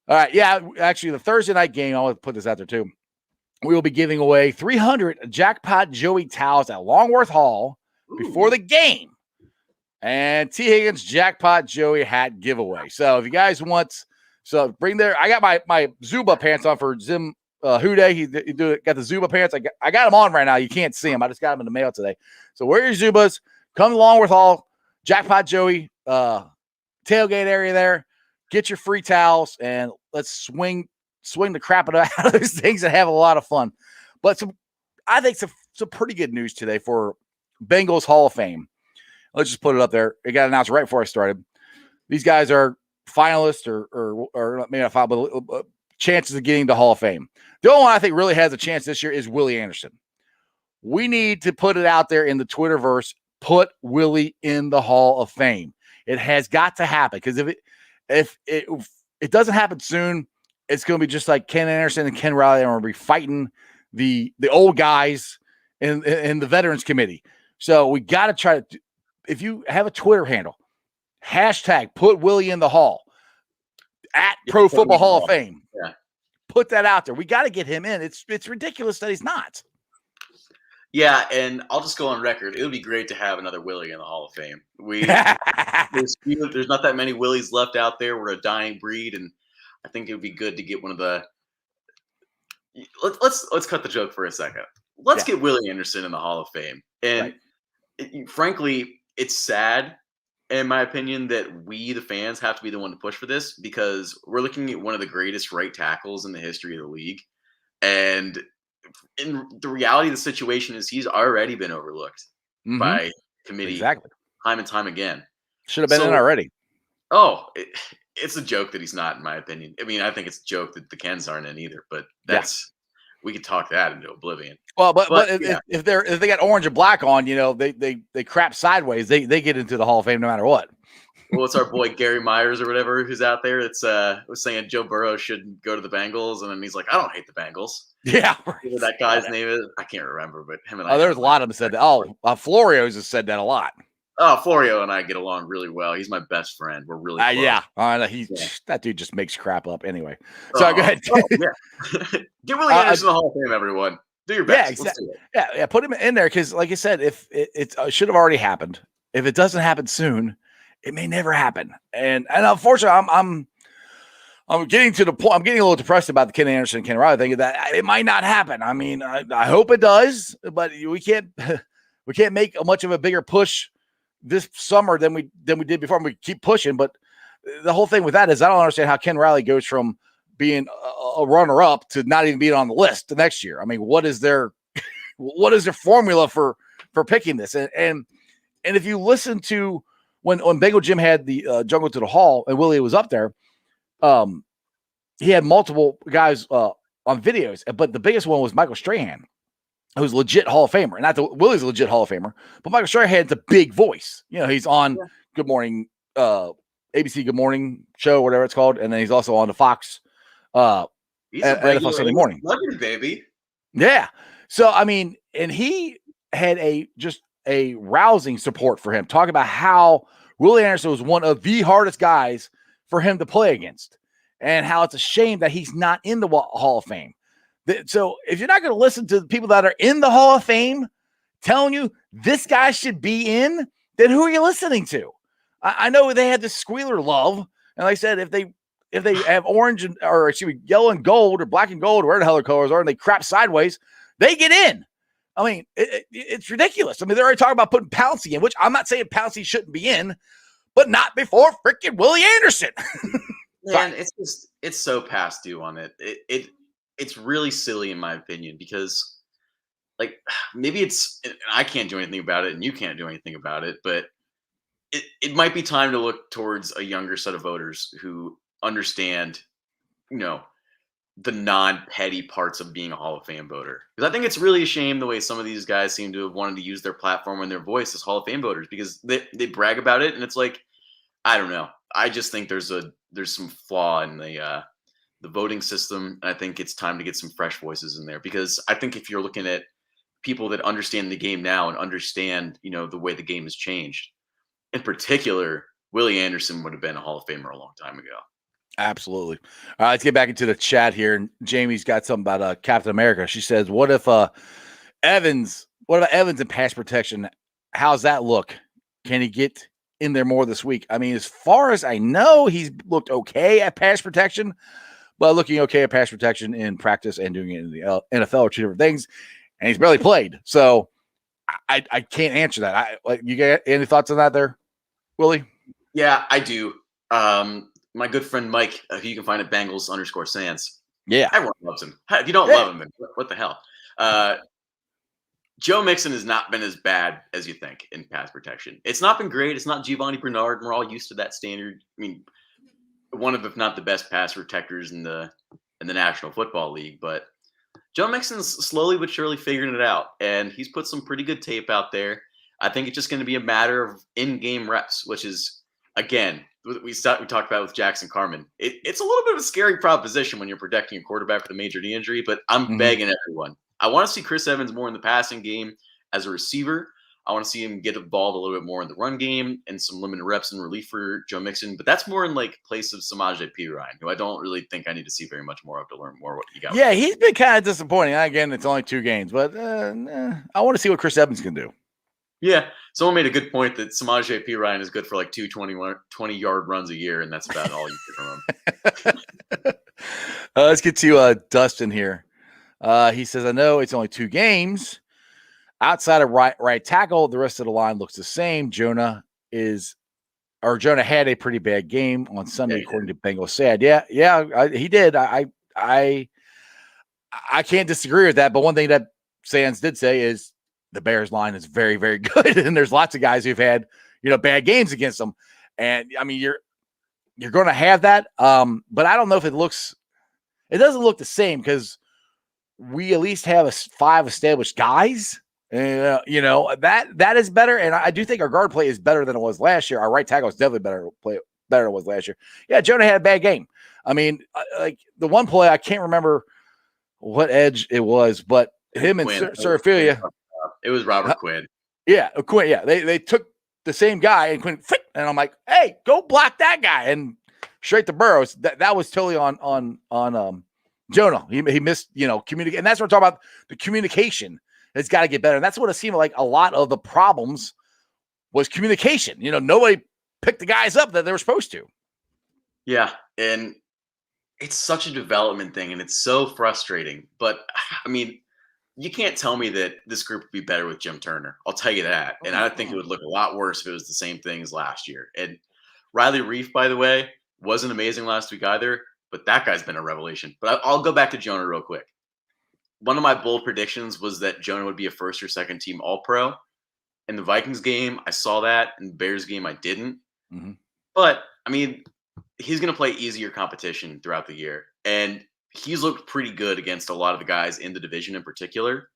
All right. Yeah, actually, the Thursday night game, I want to put this out there too. We will be giving away 300 Jackpot Joey towels at Longworth Hall before the game. And T. Higgins Jackpot Joey hat giveaway. So if you guys want, bring I got my Zuba pants on for Zim Hude. He got the Zuba pants. I got them on right now. You can't see them. I just got them in the mail today. So wear your Zubas. Come to Longworth Hall, Jackpot Joey, tailgate area there. Get your free towels and let's swing the crap out of those things and have a lot of fun. But I think some pretty good news today for Bengals Hall of Fame. Let's just put it up there. It got announced right before I started. These guys are finalists or maybe not final, but chances of getting to Hall of Fame. The only one I think really has a chance this year is Willie Anderson. We need to put it out there in the Twitterverse. Put Willie in the Hall of Fame. It has got to happen because if it doesn't happen soon, it's going to be just like Ken Anderson and Ken Riley, and we're going to be fighting the old guys in the Veterans Committee. So we got to try to. If you have a Twitter handle, hashtag put Willie in the Hall at Pro Football Hall of Fame. Yeah. Put that out there. We got to get him in. It's ridiculous that he's not. Yeah, and I'll just go on record. It would be great to have another Willie in the Hall of Fame. There's not that many Willies left out there. We're a dying breed, and I think it would be good to get one of the. Let's cut the joke for a second. Let's get Willie Anderson in the Hall of Fame, and frankly, it's sad, in my opinion, that we, the fans, have to be the one to push for this because we're looking at one of the greatest right tackles in the history of the league. And in the reality of the situation is he's already been overlooked by committee time and time again. Should have been in already. Oh, it's a joke that he's not, in my opinion. I mean, I think it's a joke that the Kens aren't in either, but we could talk that into oblivion. Well, but if they got orange and black on, they crap sideways. They get into the Hall of Fame no matter what. Well, it's our boy Gary Myers or whatever who's out there that's was saying Joe Burrow shouldn't go to the Bengals, and then he's like, I don't hate the Bengals. Yeah, what that guy's name is, I can't remember, but him and I. There's a lot of them said that. Florio's has said that a lot. Oh, Florio and I get along really well. He's my best friend. We're really close. That dude just makes crap up anyway. So go ahead. Get Willie Anderson in the Hall of Fame, everyone. Do your best. Yeah, exactly. Yeah, put him in there because, like I said, if it should have already happened. If it doesn't happen soon, it may never happen. And unfortunately, I'm getting to the point. I'm getting a little depressed about the Ken Anderson, Ken Riley thing. That it might not happen. I mean, I hope it does, but we can't make much of a bigger push this summer than we did before. We keep pushing, but the whole thing with that is I don't understand how Ken Riley goes from being a runner-up to not even being on the list the next year. I mean, what is their formula for picking this? And if you listen to when Bengal Jim had the Jungle to the Hall and Willie was up there, he had multiple guys on videos, but the biggest one was Michael Strahan, who's legit Hall of Famer. Not Willie's a legit Hall of Famer, but Michael Strahan had the big voice. He's on Good Morning, ABC Good Morning show, whatever it's called, and then he's also on the Fox He's a NFL regular Sunday Morning. celebrity, baby. Yeah. So I mean, and he had just a rousing support for him, talking about how Willie Anderson was one of the hardest guys for him to play against, and how it's a shame that he's not in the Hall of Fame. So if you're not going to listen to the people that are in the Hall of Fame telling you this guy should be in, then who are you listening to? I know they had this squealer love, and like I said, if they have orange or yellow and gold or black and gold or whatever the hell their colors are, and they crap sideways, they get in. I mean, it's ridiculous. I mean, they're already talking about putting Pouncey in, which I'm not saying Pouncey shouldn't be in, but not before freaking Willie Anderson. Man, it's so past due on it. It's really silly in my opinion, because like maybe I can't do anything about it and you can't do anything about it, but it might be time to look towards a younger set of voters who understand, the non-petty parts of being a Hall of Fame voter. Because I think it's really a shame the way some of these guys seem to have wanted to use their platform and their voice as Hall of Fame voters, because they brag about it, and it's like, I don't know. I just think there's some flaw in the voting system, and I think it's time to get some fresh voices in there, because I think if you're looking at people that understand the game now and understand, the way the game has changed, in particular, Willie Anderson would have been a Hall of Famer a long time ago. Absolutely. All right, let's get back into the chat here. And Jamie's got something about Captain America. She says, what about Evans in pass protection? How's that look? Can he get in there more this week? I mean, as far as I know, he's looked okay at pass protection, but looking okay at pass protection in practice and doing it in the NFL are two different things. And he's barely played. So I can't answer that. You got any thoughts on that there, Willie? Yeah, I do. My good friend Mike, who you can find at Bengals_Sans. Yeah. Everyone loves him. If you don't love him, then what the hell? Joe Mixon has not been as bad as you think in pass protection. It's not been great. It's not Giovanni Bernard, and we're all used to that standard. I mean, one of, if not the best pass protectors in the National Football League. But Joe Mixon's slowly but surely figuring it out, and he's put some pretty good tape out there. I think it's just going to be a matter of in-game reps, which is, again, we talked about with Jackson Carman. It's a little bit of a scary proposition when you're protecting a quarterback with a major knee injury, but I'm begging everyone. I want to see Chris Evans more in the passing game as a receiver. I want to see him get involved a little bit more in the run game and some limited reps in relief for Joe Mixon. But that's more in place of Samaje Perine, who I don't really think I need to see very much more of to learn more what he got. Yeah, he's been kind of disappointing. Again, it's only 2 games, but I want to see what Chris Evans can do. Yeah, someone made a good point that Samaje Perine is good for like 2 20-yard runs a year, and that's about all you get from him. Let's get to Dustin here. He says, I know it's only 2 games. Outside of right tackle, the rest of the line looks the same. Jonah had a pretty bad game on Sunday, according to Bengals said. Yeah, he did. I can't disagree with that. But one thing that Sands did say is the Bears line is very, very good, and there's lots of guys who've had bad games against them. And I mean, you're going to have that. But I don't know if it doesn't look the same, because we at least have 5 established guys. That is better, and I do think our guard play is better than it was last year. Our right tackle is definitely better than it was last year. Yeah, Jonah had a bad game. I mean, like the one play, I can't remember what edge it was, but him and Seraphilia. It was Robert Quinn. Yeah, Quinn. Yeah, they took the same guy and Quinn, and I'm like, hey, go block that guy, and straight to Burrows. That was totally on Jonah. He missed, communicate, and that's what I'm talking about. The communication has got to get better, and that's what it seemed like. A lot of the problems was communication. Nobody picked the guys up that they were supposed to. Yeah, and it's such a development thing, and it's so frustrating. But I mean, you can't tell me that this group would be better with Jim Turner. I'll tell you that. And I think it would look a lot worse if it was the same thing as last year. And Riley Reif, by the way, wasn't amazing last week either, but that guy's been a revelation. But I'll go back to Jonah real quick. One of my bold predictions was that Jonah would be a first or second team All-Pro. In the Vikings game, I saw that. In the Bears game, I didn't. Mm-hmm. But, I mean, he's going to play easier competition throughout the year. And he's looked pretty good against a lot of the guys in the division in particular.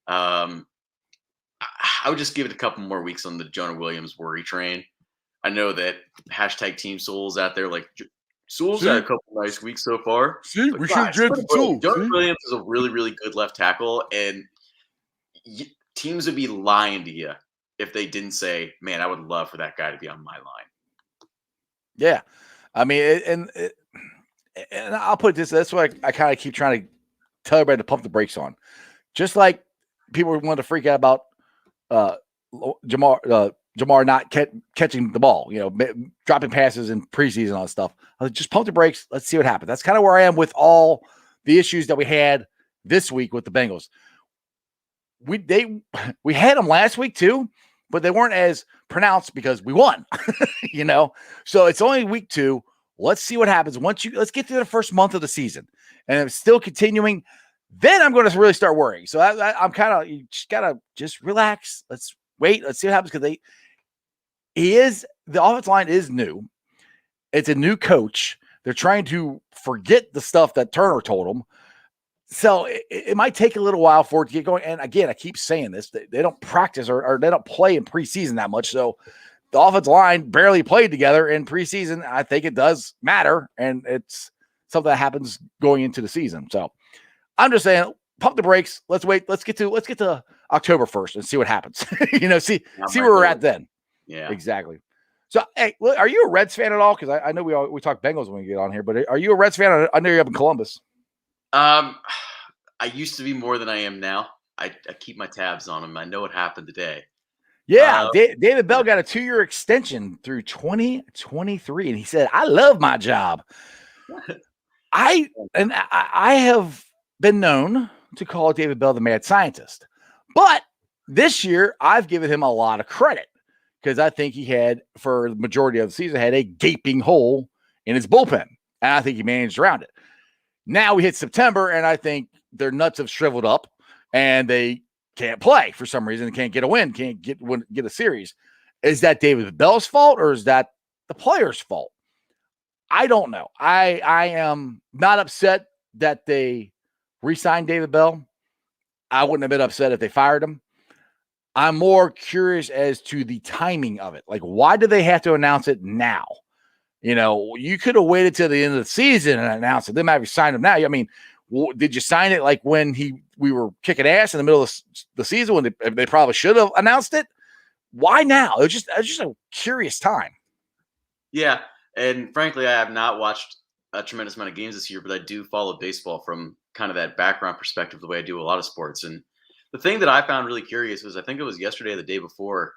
I would just give it a couple more weeks on the Jonah Williams worry train. I know that hashtag Team Souls out there, like Souls had a couple nice weeks so far. See, But we should have guys, drafted Souls. Jonathan Williams is a really, really good left tackle, and teams would be lying to you if they didn't say, "Man, I would love for that guy to be on my line." Yeah, I mean, and I'll put this. That's why I kind of keep trying to tell everybody to pump the brakes on. Just like people want to freak out about Jamar not catching the ball, dropping passes in preseason and all that stuff. I was like, just pump the brakes. Let's see what happens. That's kind of where I am with all the issues that we had this week with the Bengals. We had them last week too, but they weren't as pronounced because we won, So it's only week 2. Let's see what happens. Let's get through the first month of the season, and if it's still continuing, then I'm going to really start worrying. So I'm kind of, you just gotta just relax. Let's wait. Let's see what happens because the offensive line is new. It's a new coach. They're trying to forget the stuff that Turner told them. So it might take a little while for it to get going. And again, I keep saying this, they don't practice or they don't play in preseason that much. So the offensive line barely played together in preseason. I think it does matter. And it's something that happens going into the season. So I'm just saying, pump the brakes. Let's wait. Let's get to October 1st and see what happens. See where we're at then. Yeah, exactly. So, hey, are you a Reds fan at all? Because I know we talk Bengals when we get on here, but are you a Reds fan? I know you're up in Columbus. I used to be more than I am now. I keep my tabs on them. I know what happened today. Yeah, David Bell got a 2-year extension through 2023, and he said, "I love my job." I have been known to call David Bell the mad scientist, but this year I've given him a lot of credit because I think he had, for the majority of the season, had a gaping hole in his bullpen, and I think he managed around it. Now we hit September, and I think their nuts have shriveled up, and they can't play for some reason. They can't get a win, can't get a series. Is that David Bell's fault, or is that the player's fault? I don't know. I am not upset that they re-signed David Bell. I wouldn't have been upset if they fired him. I'm more curious as to the timing of it. Like, why do they have to announce it now? You could have waited till the end of the season and announced it. They might have signed him now. I mean, did you sign it like when we were kicking ass in the middle of the season when they probably should have announced it? Why now? It's just a curious time. Yeah, and frankly, I have not watched a tremendous amount of games this year, but I do follow baseball from kind of that background perspective, the way I do a lot of sports. And the thing that I found really curious was, I think it was yesterday or the day before,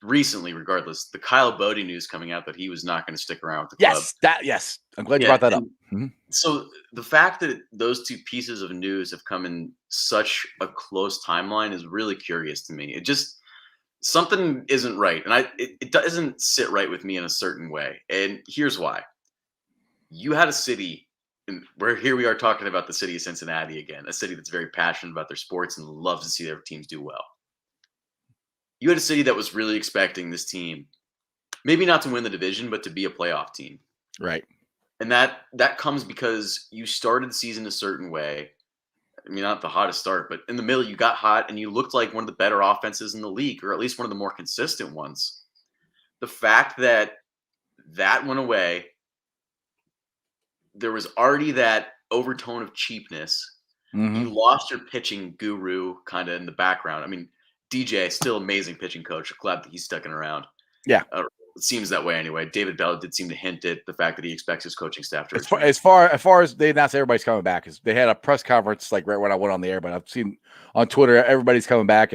recently, regardless, the Kyle Bodie news coming out that he was not going to stick around with the club. Yes. I'm glad you brought that up. Mm-hmm. So the fact that those two pieces of news have come in such a close timeline is really curious to me. It just, something isn't right. And it doesn't sit right with me in a certain way. And here's why. You had a city, and here we are talking about the city of Cincinnati again, a city that's very passionate about their sports and loves to see their teams do well. You had a city that was really expecting this team, maybe not to win the division, but to be a playoff team. Right. And that comes because you started the season a certain way. I mean, not the hottest start, but in the middle, you got hot and you looked like one of the better offenses in the league, or at least one of the more consistent ones. The fact that went away, there was already that overtone of cheapness. Mm-hmm. You lost your pitching guru kind of in the background. I mean, DJ, still amazing pitching coach. Glad that he's sticking around. Yeah. It seems that way anyway. David Bell did seem to hint at the fact that he expects his coaching staff to as far as they announced everybody's coming back. They had a press conference like right when I went on the air, but I've seen on Twitter everybody's coming back.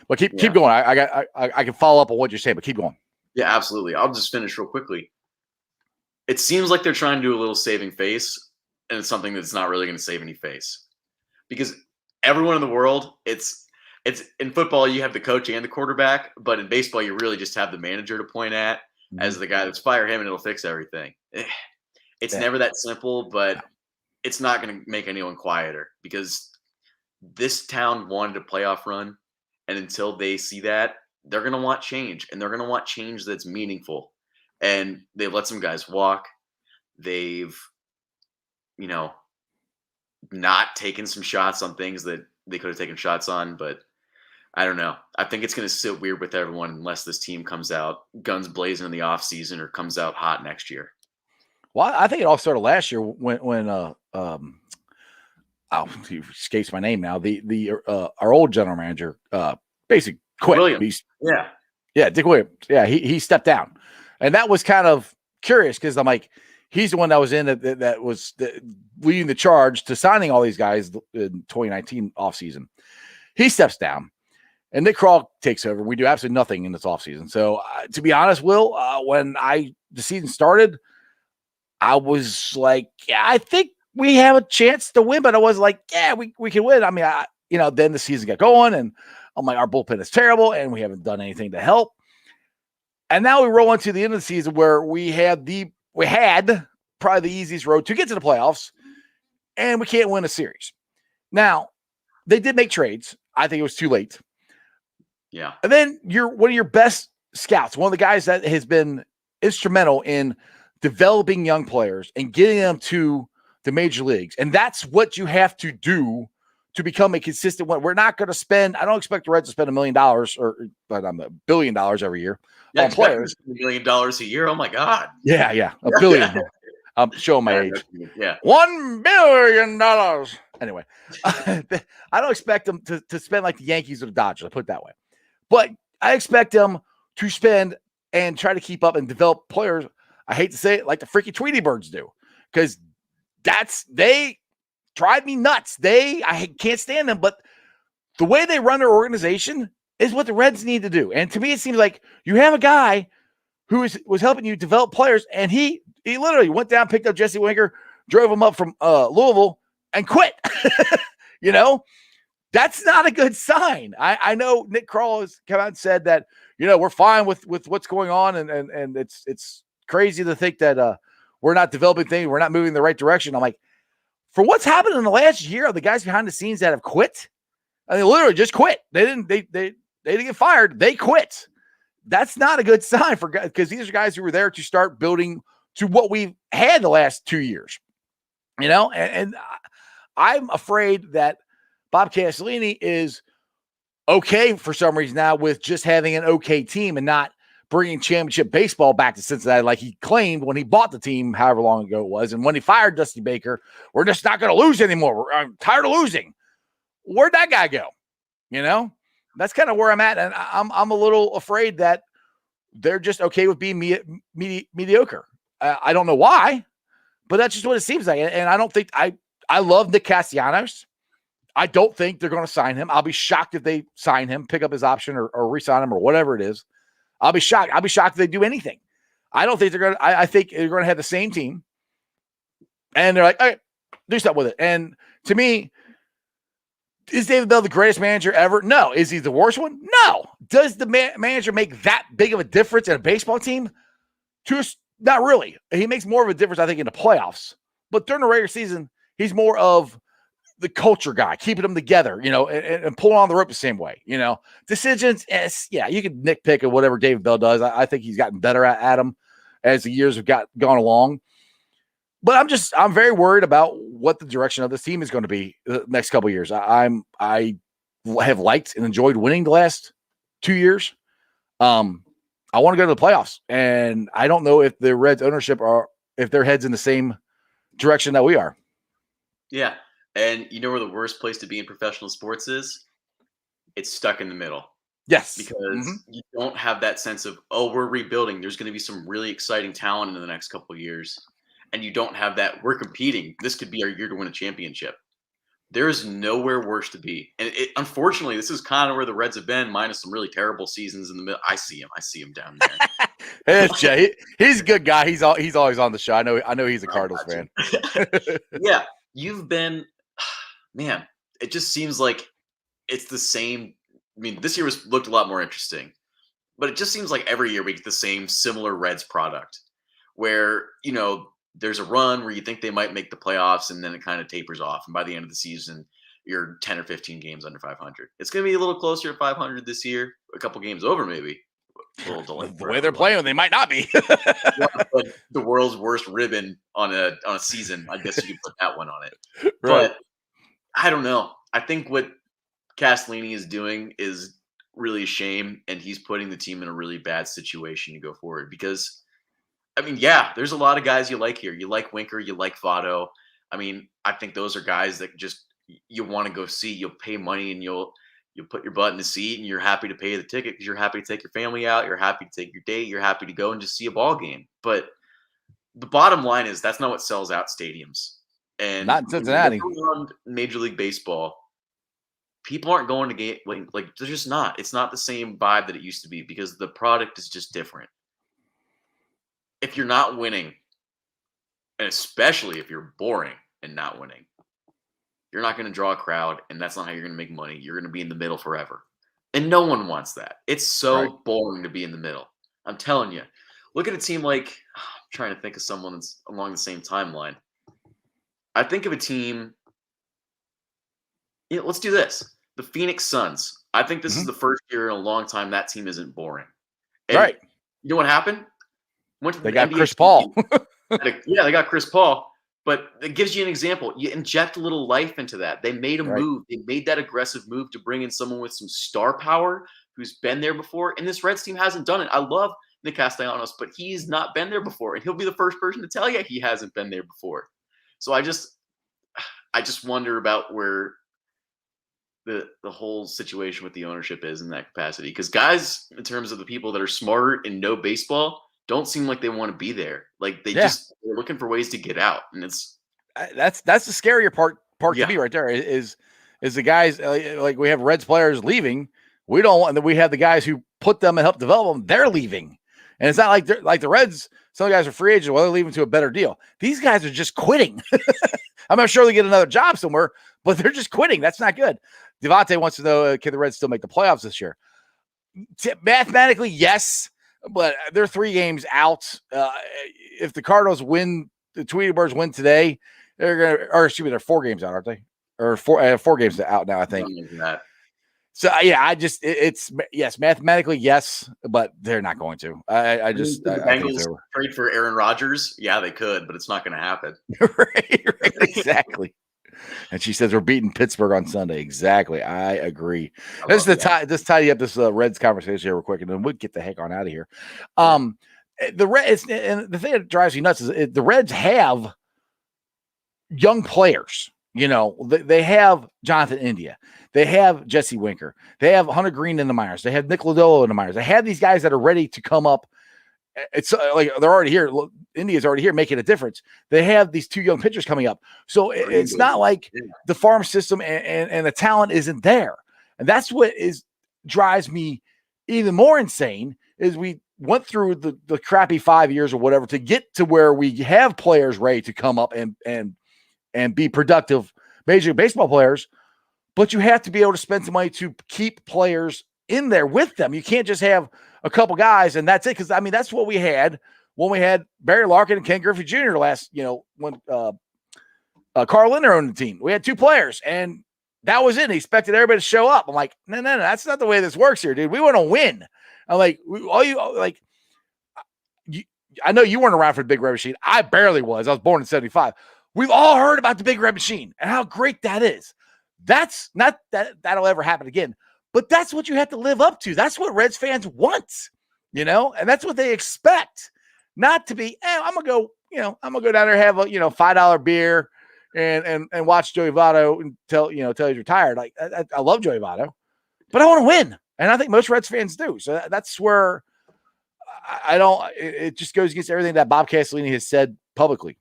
But keep going. I can follow up on what you're saying, but keep going. Yeah, absolutely. I'll just finish real quickly. It seems like they're trying to do a little saving face, and it's something that's not really going to save any face, because everyone in the world, it's in football, you have the coach and the quarterback, but in baseball, you really just have the manager to point at as the guy that's fire him and it'll fix everything. It's never that simple, but it's not going to make anyone quieter, because this town wanted a playoff run. And until they see that, they're going to want change, and they're going to want change that's meaningful. And they've let some guys walk. They've, not taken some shots on things that they could have taken shots on, but I don't know. I think it's going to sit weird with everyone unless this team comes out guns blazing in the offseason or comes out hot next year. Well, I think it all started last year when he escapes my name now. Our old general manager basically quit. Williams. Yeah, Dick Williams. Yeah, he stepped down, and that was kind of curious because I'm like, he's the one that was that was leading the charge to signing all these guys in 2019 offseason. He steps down, and Nick Kroll takes over. We do absolutely nothing in this offseason. So, to be honest, Will, when the season started, I was like, yeah, I think we have a chance to win, but I was like, yeah, we can win. I mean, then the season got going, and I'm like, our bullpen is terrible, and we haven't done anything to help. And now we roll into the end of the season where we had probably the easiest road to get to the playoffs, and we can't win a series. Now, they did make trades. I think it was too late. Yeah. And then one of your best scouts, one of the guys that has been instrumental in developing young players and getting them to the major leagues. And that's what you have to do to become a consistent one. We're not going to spend, I don't expect the Reds to spend $1 million but I'm $1 billion every year on players. $1 million a year. Oh my God. Yeah. $1 billion. I'm showing my age. Yeah. $1 billion. Anyway, I don't expect them to spend like the Yankees or the Dodgers. I put it that way. But I expect them to spend and try to keep up and develop players. I hate to say it, like the freaking Tweety Birds do, because they drive me nuts. I can't stand them, but the way they run their organization is what the Reds need to do. And to me, it seems like you have a guy who was helping you develop players, and he literally went down, picked up Jesse Winker, drove him up from Louisville, and quit. That's not a good sign. I know Nick Kroll has come out and said that, we're fine with what's going on, and it's crazy to think that we're not developing things, we're not moving in the right direction. I'm like, for what's happened in the last year, the guys behind the scenes that have quit, they literally just quit. They didn't get fired. They quit. That's not a good sign because these are guys who were there to start building to what we've had the last 2 years, and I'm afraid that Bob Castellini is okay for some reason now with just having an okay team and not bringing championship baseball back to Cincinnati like he claimed when he bought the team however long ago it was. And when he fired Dusty Baker, we're just not going to lose anymore. I'm tired of losing. Where'd that guy go? That's kind of where I'm at. And I'm a little afraid that they're just okay with being mediocre. I don't know why, but that's just what it seems like. And I don't think I love Nick Castellanos. I don't think they're going to sign him. I'll be shocked if they sign him, pick up his option or re-sign him or whatever it is. I'll be shocked. I'll be shocked if they do anything. I don't think they're going to, I think they're going to have the same team. And they're like, all right, do something with it. And to me, is David Bell the greatest manager ever? No. Is he the worst one? No. Does the manager make that big of a difference in a baseball team? Not really. He makes more of a difference, I think, in the playoffs. But during the regular season, he's more of the culture guy, keeping them together, and pulling on the rope the same way, Decisions, you can nitpick at whatever David Bell does. I think he's gotten better at them as the years have gone along. But I'm very worried about what the direction of this team is going to be the next couple of years. I have liked and enjoyed winning the last 2 years. I want to go to the playoffs, and I don't know if the Reds ownership if their heads in the same direction that we are. Yeah. And you know where the worst place to be in professional sports is? It's stuck in the middle. Yes. Because you don't have that sense of, we're rebuilding. There's going to be some really exciting talent in the next couple of years. And you don't have that. We're competing. This could be our year to win a championship. There is nowhere worse to be. And unfortunately, this is kind of where the Reds have been, minus some really terrible seasons in the middle. I see him down there. It's Jay. He's a good guy. He's always on the show. I know he's a Cardinals fan. Yeah. You've been... Man, it just seems like it's the same. I mean, this year looked a lot more interesting, but it just seems like every year we get the same similar Reds product where, there's a run where you think they might make the playoffs and then it kind of tapers off. And by the end of the season, you're 10 or 15 games under 500. It's going to be a little closer to 500 this year, a couple games over maybe. The way they're playing, they might not be. Like the world's worst ribbon on a season. I guess you could put that one on it. Right. But I don't know. I think what Castellini is doing is really a shame, and he's putting the team in a really bad situation to go forward. Because, I mean, yeah, there's a lot of guys you like here. You like Winker, you like Votto. I mean, I think those are guys that just you want to go see. You'll pay money and you'll put your butt in the seat, and you're happy to pay the ticket because you're happy to take your family out. You're happy to take your date. You're happy to go and just see a ball game. But the bottom line is that's not what sells out stadiums. And Not in Cincinnati. around Major League Baseball, people aren't going to game like they're just not. It's not the same vibe that it used to be because the product is just different. If you're not winning, and especially if you're boring and not winning, you're not going to draw a crowd, and that's not how you're going to make money. You're going to be in the middle forever. And no one wants that. It's so boring to be in the middle. I'm telling you. Look at a team like, I'm trying to think of someone that's along the same timeline. I think of a team, let's do this. The Phoenix Suns. I think this is the first year in a long time that team isn't boring. And Right. You know what happened? They got Chris Paul. Yeah, they got Chris Paul. But it gives you an example. You inject a little life into that. They made a move. They made that aggressive move to bring in someone with some star power who's been there before. And this Reds team hasn't done it. I love Nick Castellanos, but he's not been there before. And he'll be the first person to tell you he hasn't been there before. So I just wonder about where the whole situation with the ownership is in that capacity. Because guys, in terms of the people that are smart and know baseball, don't seem like they want to be there. Like they're looking for ways to get out, and that's the scarier part to me right there. Is the guys like we have Reds players leaving. We don't want, and we have the guys who put them and help develop them. They're leaving, and it's not like they're like the Reds. Some guys are free agents. Well, they're leaving to a better deal. These guys are just quitting. I'm not sure they get another job somewhere, but they're just quitting. That's not good. Devontae wants to know, can the Reds still make the playoffs this year? Mathematically, yes, but they're 3 games out. If the Cardinals win, the Tweety Birds win today, they're 4 games out, aren't they? Or 4 games out now, I think. So yeah, it's yes, mathematically yes, but they're not going to. I think Bengals trade for Aaron Rodgers. Yeah, they could, but it's not going to happen. right, exactly. And she says we're beating Pittsburgh on Sunday. Exactly, I agree. Let's tidy up this Reds conversation here real quick, and then we'll get the heck on out of here. The Reds, and the thing that drives me nuts is the Reds have young players. You know, they have Jonathan India. They have Jesse Winker. They have Hunter Green in the minors. They have Nick Lodolo in the minors. They have these guys that are ready to come up. It's like they're already here. India's already here making a difference. They have these 2 young pitchers coming up. So it's not like the farm system and the talent isn't there. And that's what drives me even more insane is we went through the crappy 5 years or whatever to get to where we have players ready to come up and be productive Major League Baseball players, but you have to be able to spend some money to keep players in there with them. You can't just have a couple guys and that's it. Because I mean, that's what we had when we had Barry Larkin and Ken Griffey Jr. when Carl Linder owned the team. We had 2 players and that was it. He expected everybody to show up. I'm like, no, that's not the way this works here, dude. We want to win. I'm like, I know you weren't around for the Big Red Machine. I barely was. I was born in 75. We've all heard about the Big Red Machine and how great that is. That's not that'll ever happen again, but that's what you have to live up to. That's what Reds fans want, you know, and that's what they expect. Not to be, I'm gonna go down there and have a $5 beer and watch Joey Votto and tell he's retired. Like I love Joey Votto, but I want to win, and I think most Reds fans do. So that's where I don't. It just goes against everything that Bob Castellini has said publicly.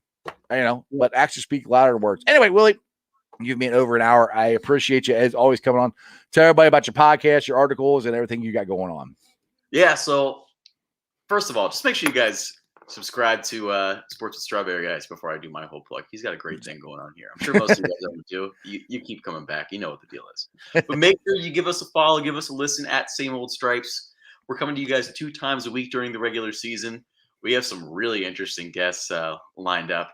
But actions speak louder than words. Anyway, Willie, you've been over an hour. I appreciate you as always coming on. Tell everybody about your podcast, your articles, and everything you got going on. Yeah. So first of all, just make sure you guys subscribe to Sports with Strawberry Ice before I do my whole plug. He's got a great thing going on here. I'm sure most of you guys do. You keep coming back. You know what the deal is. But make sure you give us a follow, give us a listen at Same Old Stripes. We're coming to you guys 2 times a week during the regular season. We have some really interesting guests lined up.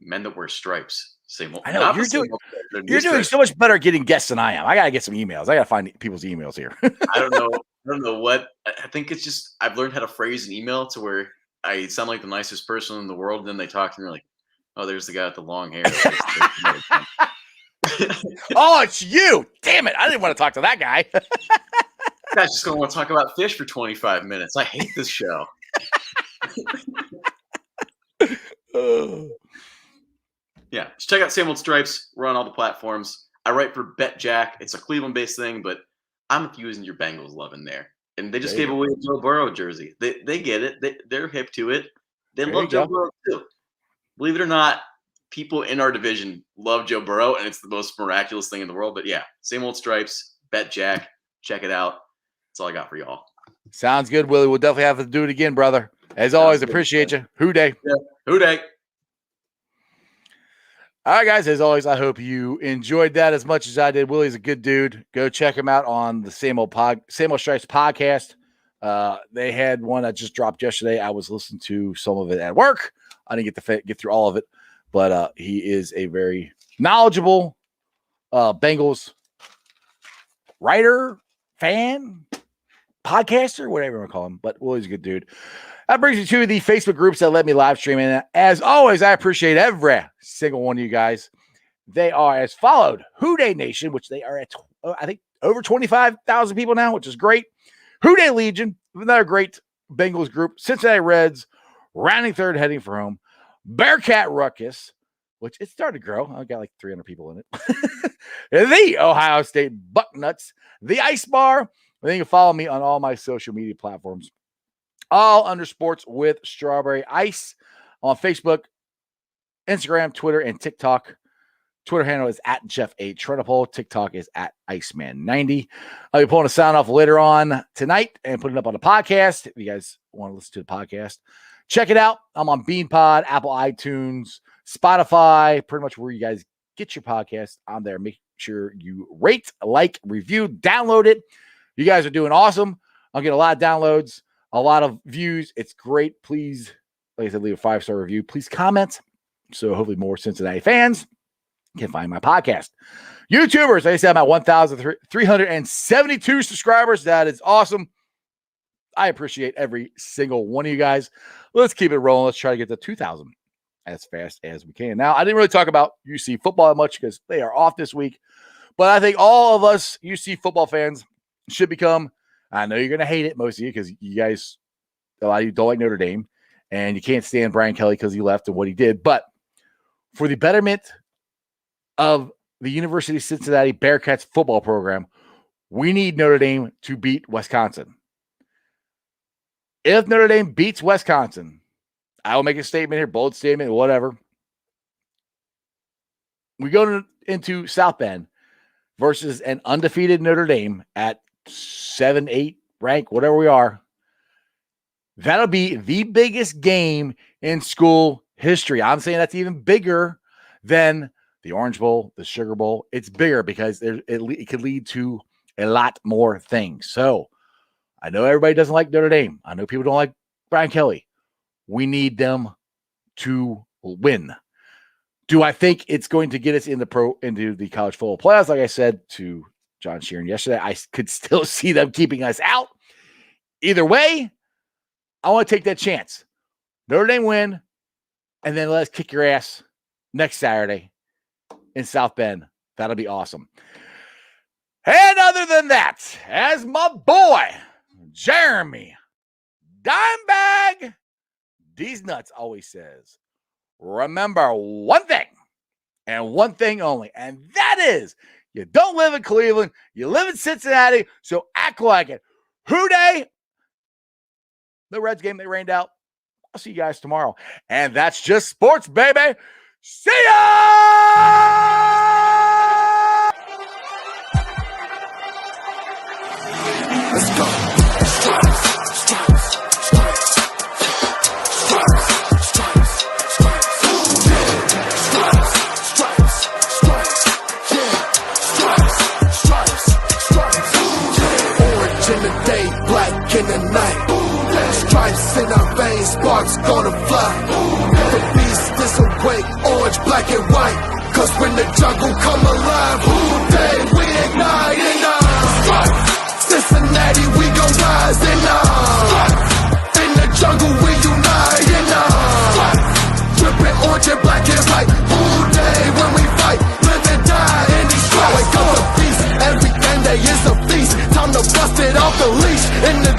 Men that wear stripes. Same old. I know you're doing so much better getting guests than I am. I gotta get some emails. I gotta find people's emails here. I don't know what. I think it's just I've learned how to phrase an email to where I sound like the nicest person in the world, and then they talk to me like, "Oh, there's the guy with the long hair." Oh, it's you. Damn it. I didn't want to talk to that guy. Guy's just going to want to talk about fish for 25 minutes. I hate this show. Yeah, just check out Same Old Stripes. We're on all the platforms. I write for BetJack. It's a Cleveland-based thing, but I'm using your Bengals love in there. And they just gave away a Joe Burrow jersey. They get it. They're hip to it. They love Joe Burrow too. Believe it or not, people in our division love Joe Burrow, and it's the most miraculous thing in the world. But yeah, Same Old Stripes, BetJack. Check it out. That's all I got for y'all. Sounds good, Willie. We'll definitely have to do it again, brother. As always, appreciate you. Who day? Yeah. Who day? All right, guys. As always, I hope you enjoyed that as much as I did. Willie's a good dude. Go check him out on the Same Old Stripes podcast. They had one that just dropped yesterday. I was listening to some of it at work. I didn't get to get through all of it, but he is a very knowledgeable Bengals writer, fan, podcaster, whatever you want to call him. But Willie's a good dude. That brings me to the Facebook groups that let me live stream. And as always, I appreciate every single one of you guys. They are as followed: Who Day Nation, which they are at, I think, over 25,000 people now, which is great. Who Day Legion, another great Bengals group. Cincinnati Reds, rounding third, heading for home. Bearcat Ruckus, which it started to grow. I got like 300 people in it. The Ohio State Bucknuts, the Ice Bar. And then you can follow me on all my social media platforms. All under Sports with Strawberry Ice on Facebook, Instagram, Twitter, and TikTok. Twitter handle is at Jeff A. Trenopole. TikTok is at Iceman90. I'll be pulling a sound off later on tonight and putting it up on the podcast. If you guys want to listen to the podcast, check it out. I'm on BeanPod, Apple iTunes, Spotify, pretty much where you guys get your podcast. I'm there. Make sure you rate, like, review, download it. You guys are doing awesome. I'll get a lot of downloads, a lot of views. It's great. Please, like I said, leave a 5-star review. Please comment so hopefully more Cincinnati fans can find my podcast. YouTubers, like I said, I'm at 1,372 subscribers. That is awesome. I appreciate every single one of you guys. Let's keep it rolling. Let's try to get to 2,000 as fast as we can. Now, I didn't really talk about UC football that much because they are off this week, but I think all of us UC football fans should become, I know you're going to hate it, most of you, because you guys, a lot of you don't like Notre Dame, and you can't stand Brian Kelly because he left and what he did. But for the betterment of the University of Cincinnati Bearcats football program, we need Notre Dame to beat Wisconsin. If Notre Dame beats Wisconsin, I will make a statement here, bold statement, whatever. We go into South Bend versus an undefeated Notre Dame at 7, 8 rank, whatever we are. That'll be the biggest game in school history. I'm saying that's even bigger than the Orange Bowl, the Sugar Bowl. It's bigger because it could lead to a lot more things. So I know everybody doesn't like Notre Dame. I know people don't like Brian Kelly. We need them to win. Do I think it's going to get us into the college football playoffs? Like I said to John Sheeran yesterday, I could still see them keeping us out. Either way, I want to take that chance. Notre Dame win, and then let's kick your ass next Saturday in South Bend. That'll be awesome. And other than that, as my boy, Jeremy Dimebag These Nuts always says, remember one thing and one thing only, and that is you don't live in Cleveland, you live in Cincinnati, so act like it. Who Day? The Reds game, they rained out. I'll see you guys tomorrow. And that's just sports, baby. See ya! Let's go. Orange in the day, black in the night. Stripes in our veins, sparks gonna fly. The beast is awake, orange, black and white. Cause when the jungle come alive, who day we ignite in Cincinnati, we gon' rise in in the jungle, we unite in dripping orange and black and white. Who day when we fight, live and die in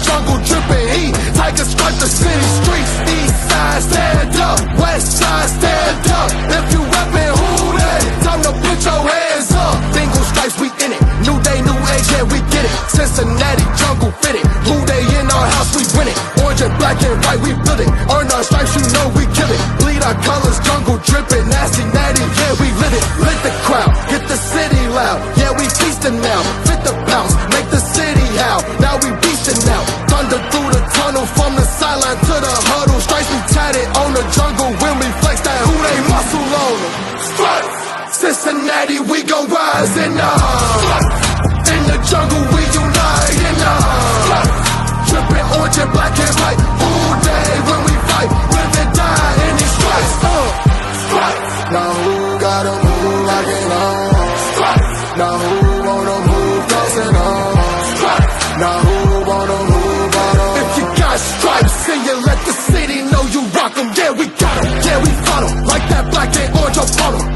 jungle dripping heat. Tigers strike the city streets. East side stand up, west side stand up. If you reppin' who that? Time to put your hands up. Bingle stripes, we in it. New day, new age, yeah, we get it. Cincinnati jungle fitted. Blue day in our house, we win it. Orange and black and white, we build it. Earn our stripes, you know we kill it. Bleed our colors, jungle dripping. Nasty, natty, yeah, we live it. Lit the crowd, get the city loud. Yeah, we feasting now. Fit the bounce, make the city howl. Now we beastin' now. Thunder through the tunnel, from the sideline to the huddle. Stripes we tatted on the jungle when we flex that who they muscle on them. Stripes, Cincinnati, we gon' rise and in the jungle we unite and drippin' orange and black and white. All day when we fight, live and die in these stripes. Stripes. Now who gotta move like it on? Stripes. Now who wanna move crossing on? Stripes. Now who wanna move on? If you got stripes and you let the city know you rock 'em, yeah we got 'em, yeah we fought 'em. Like that black and orange, I'll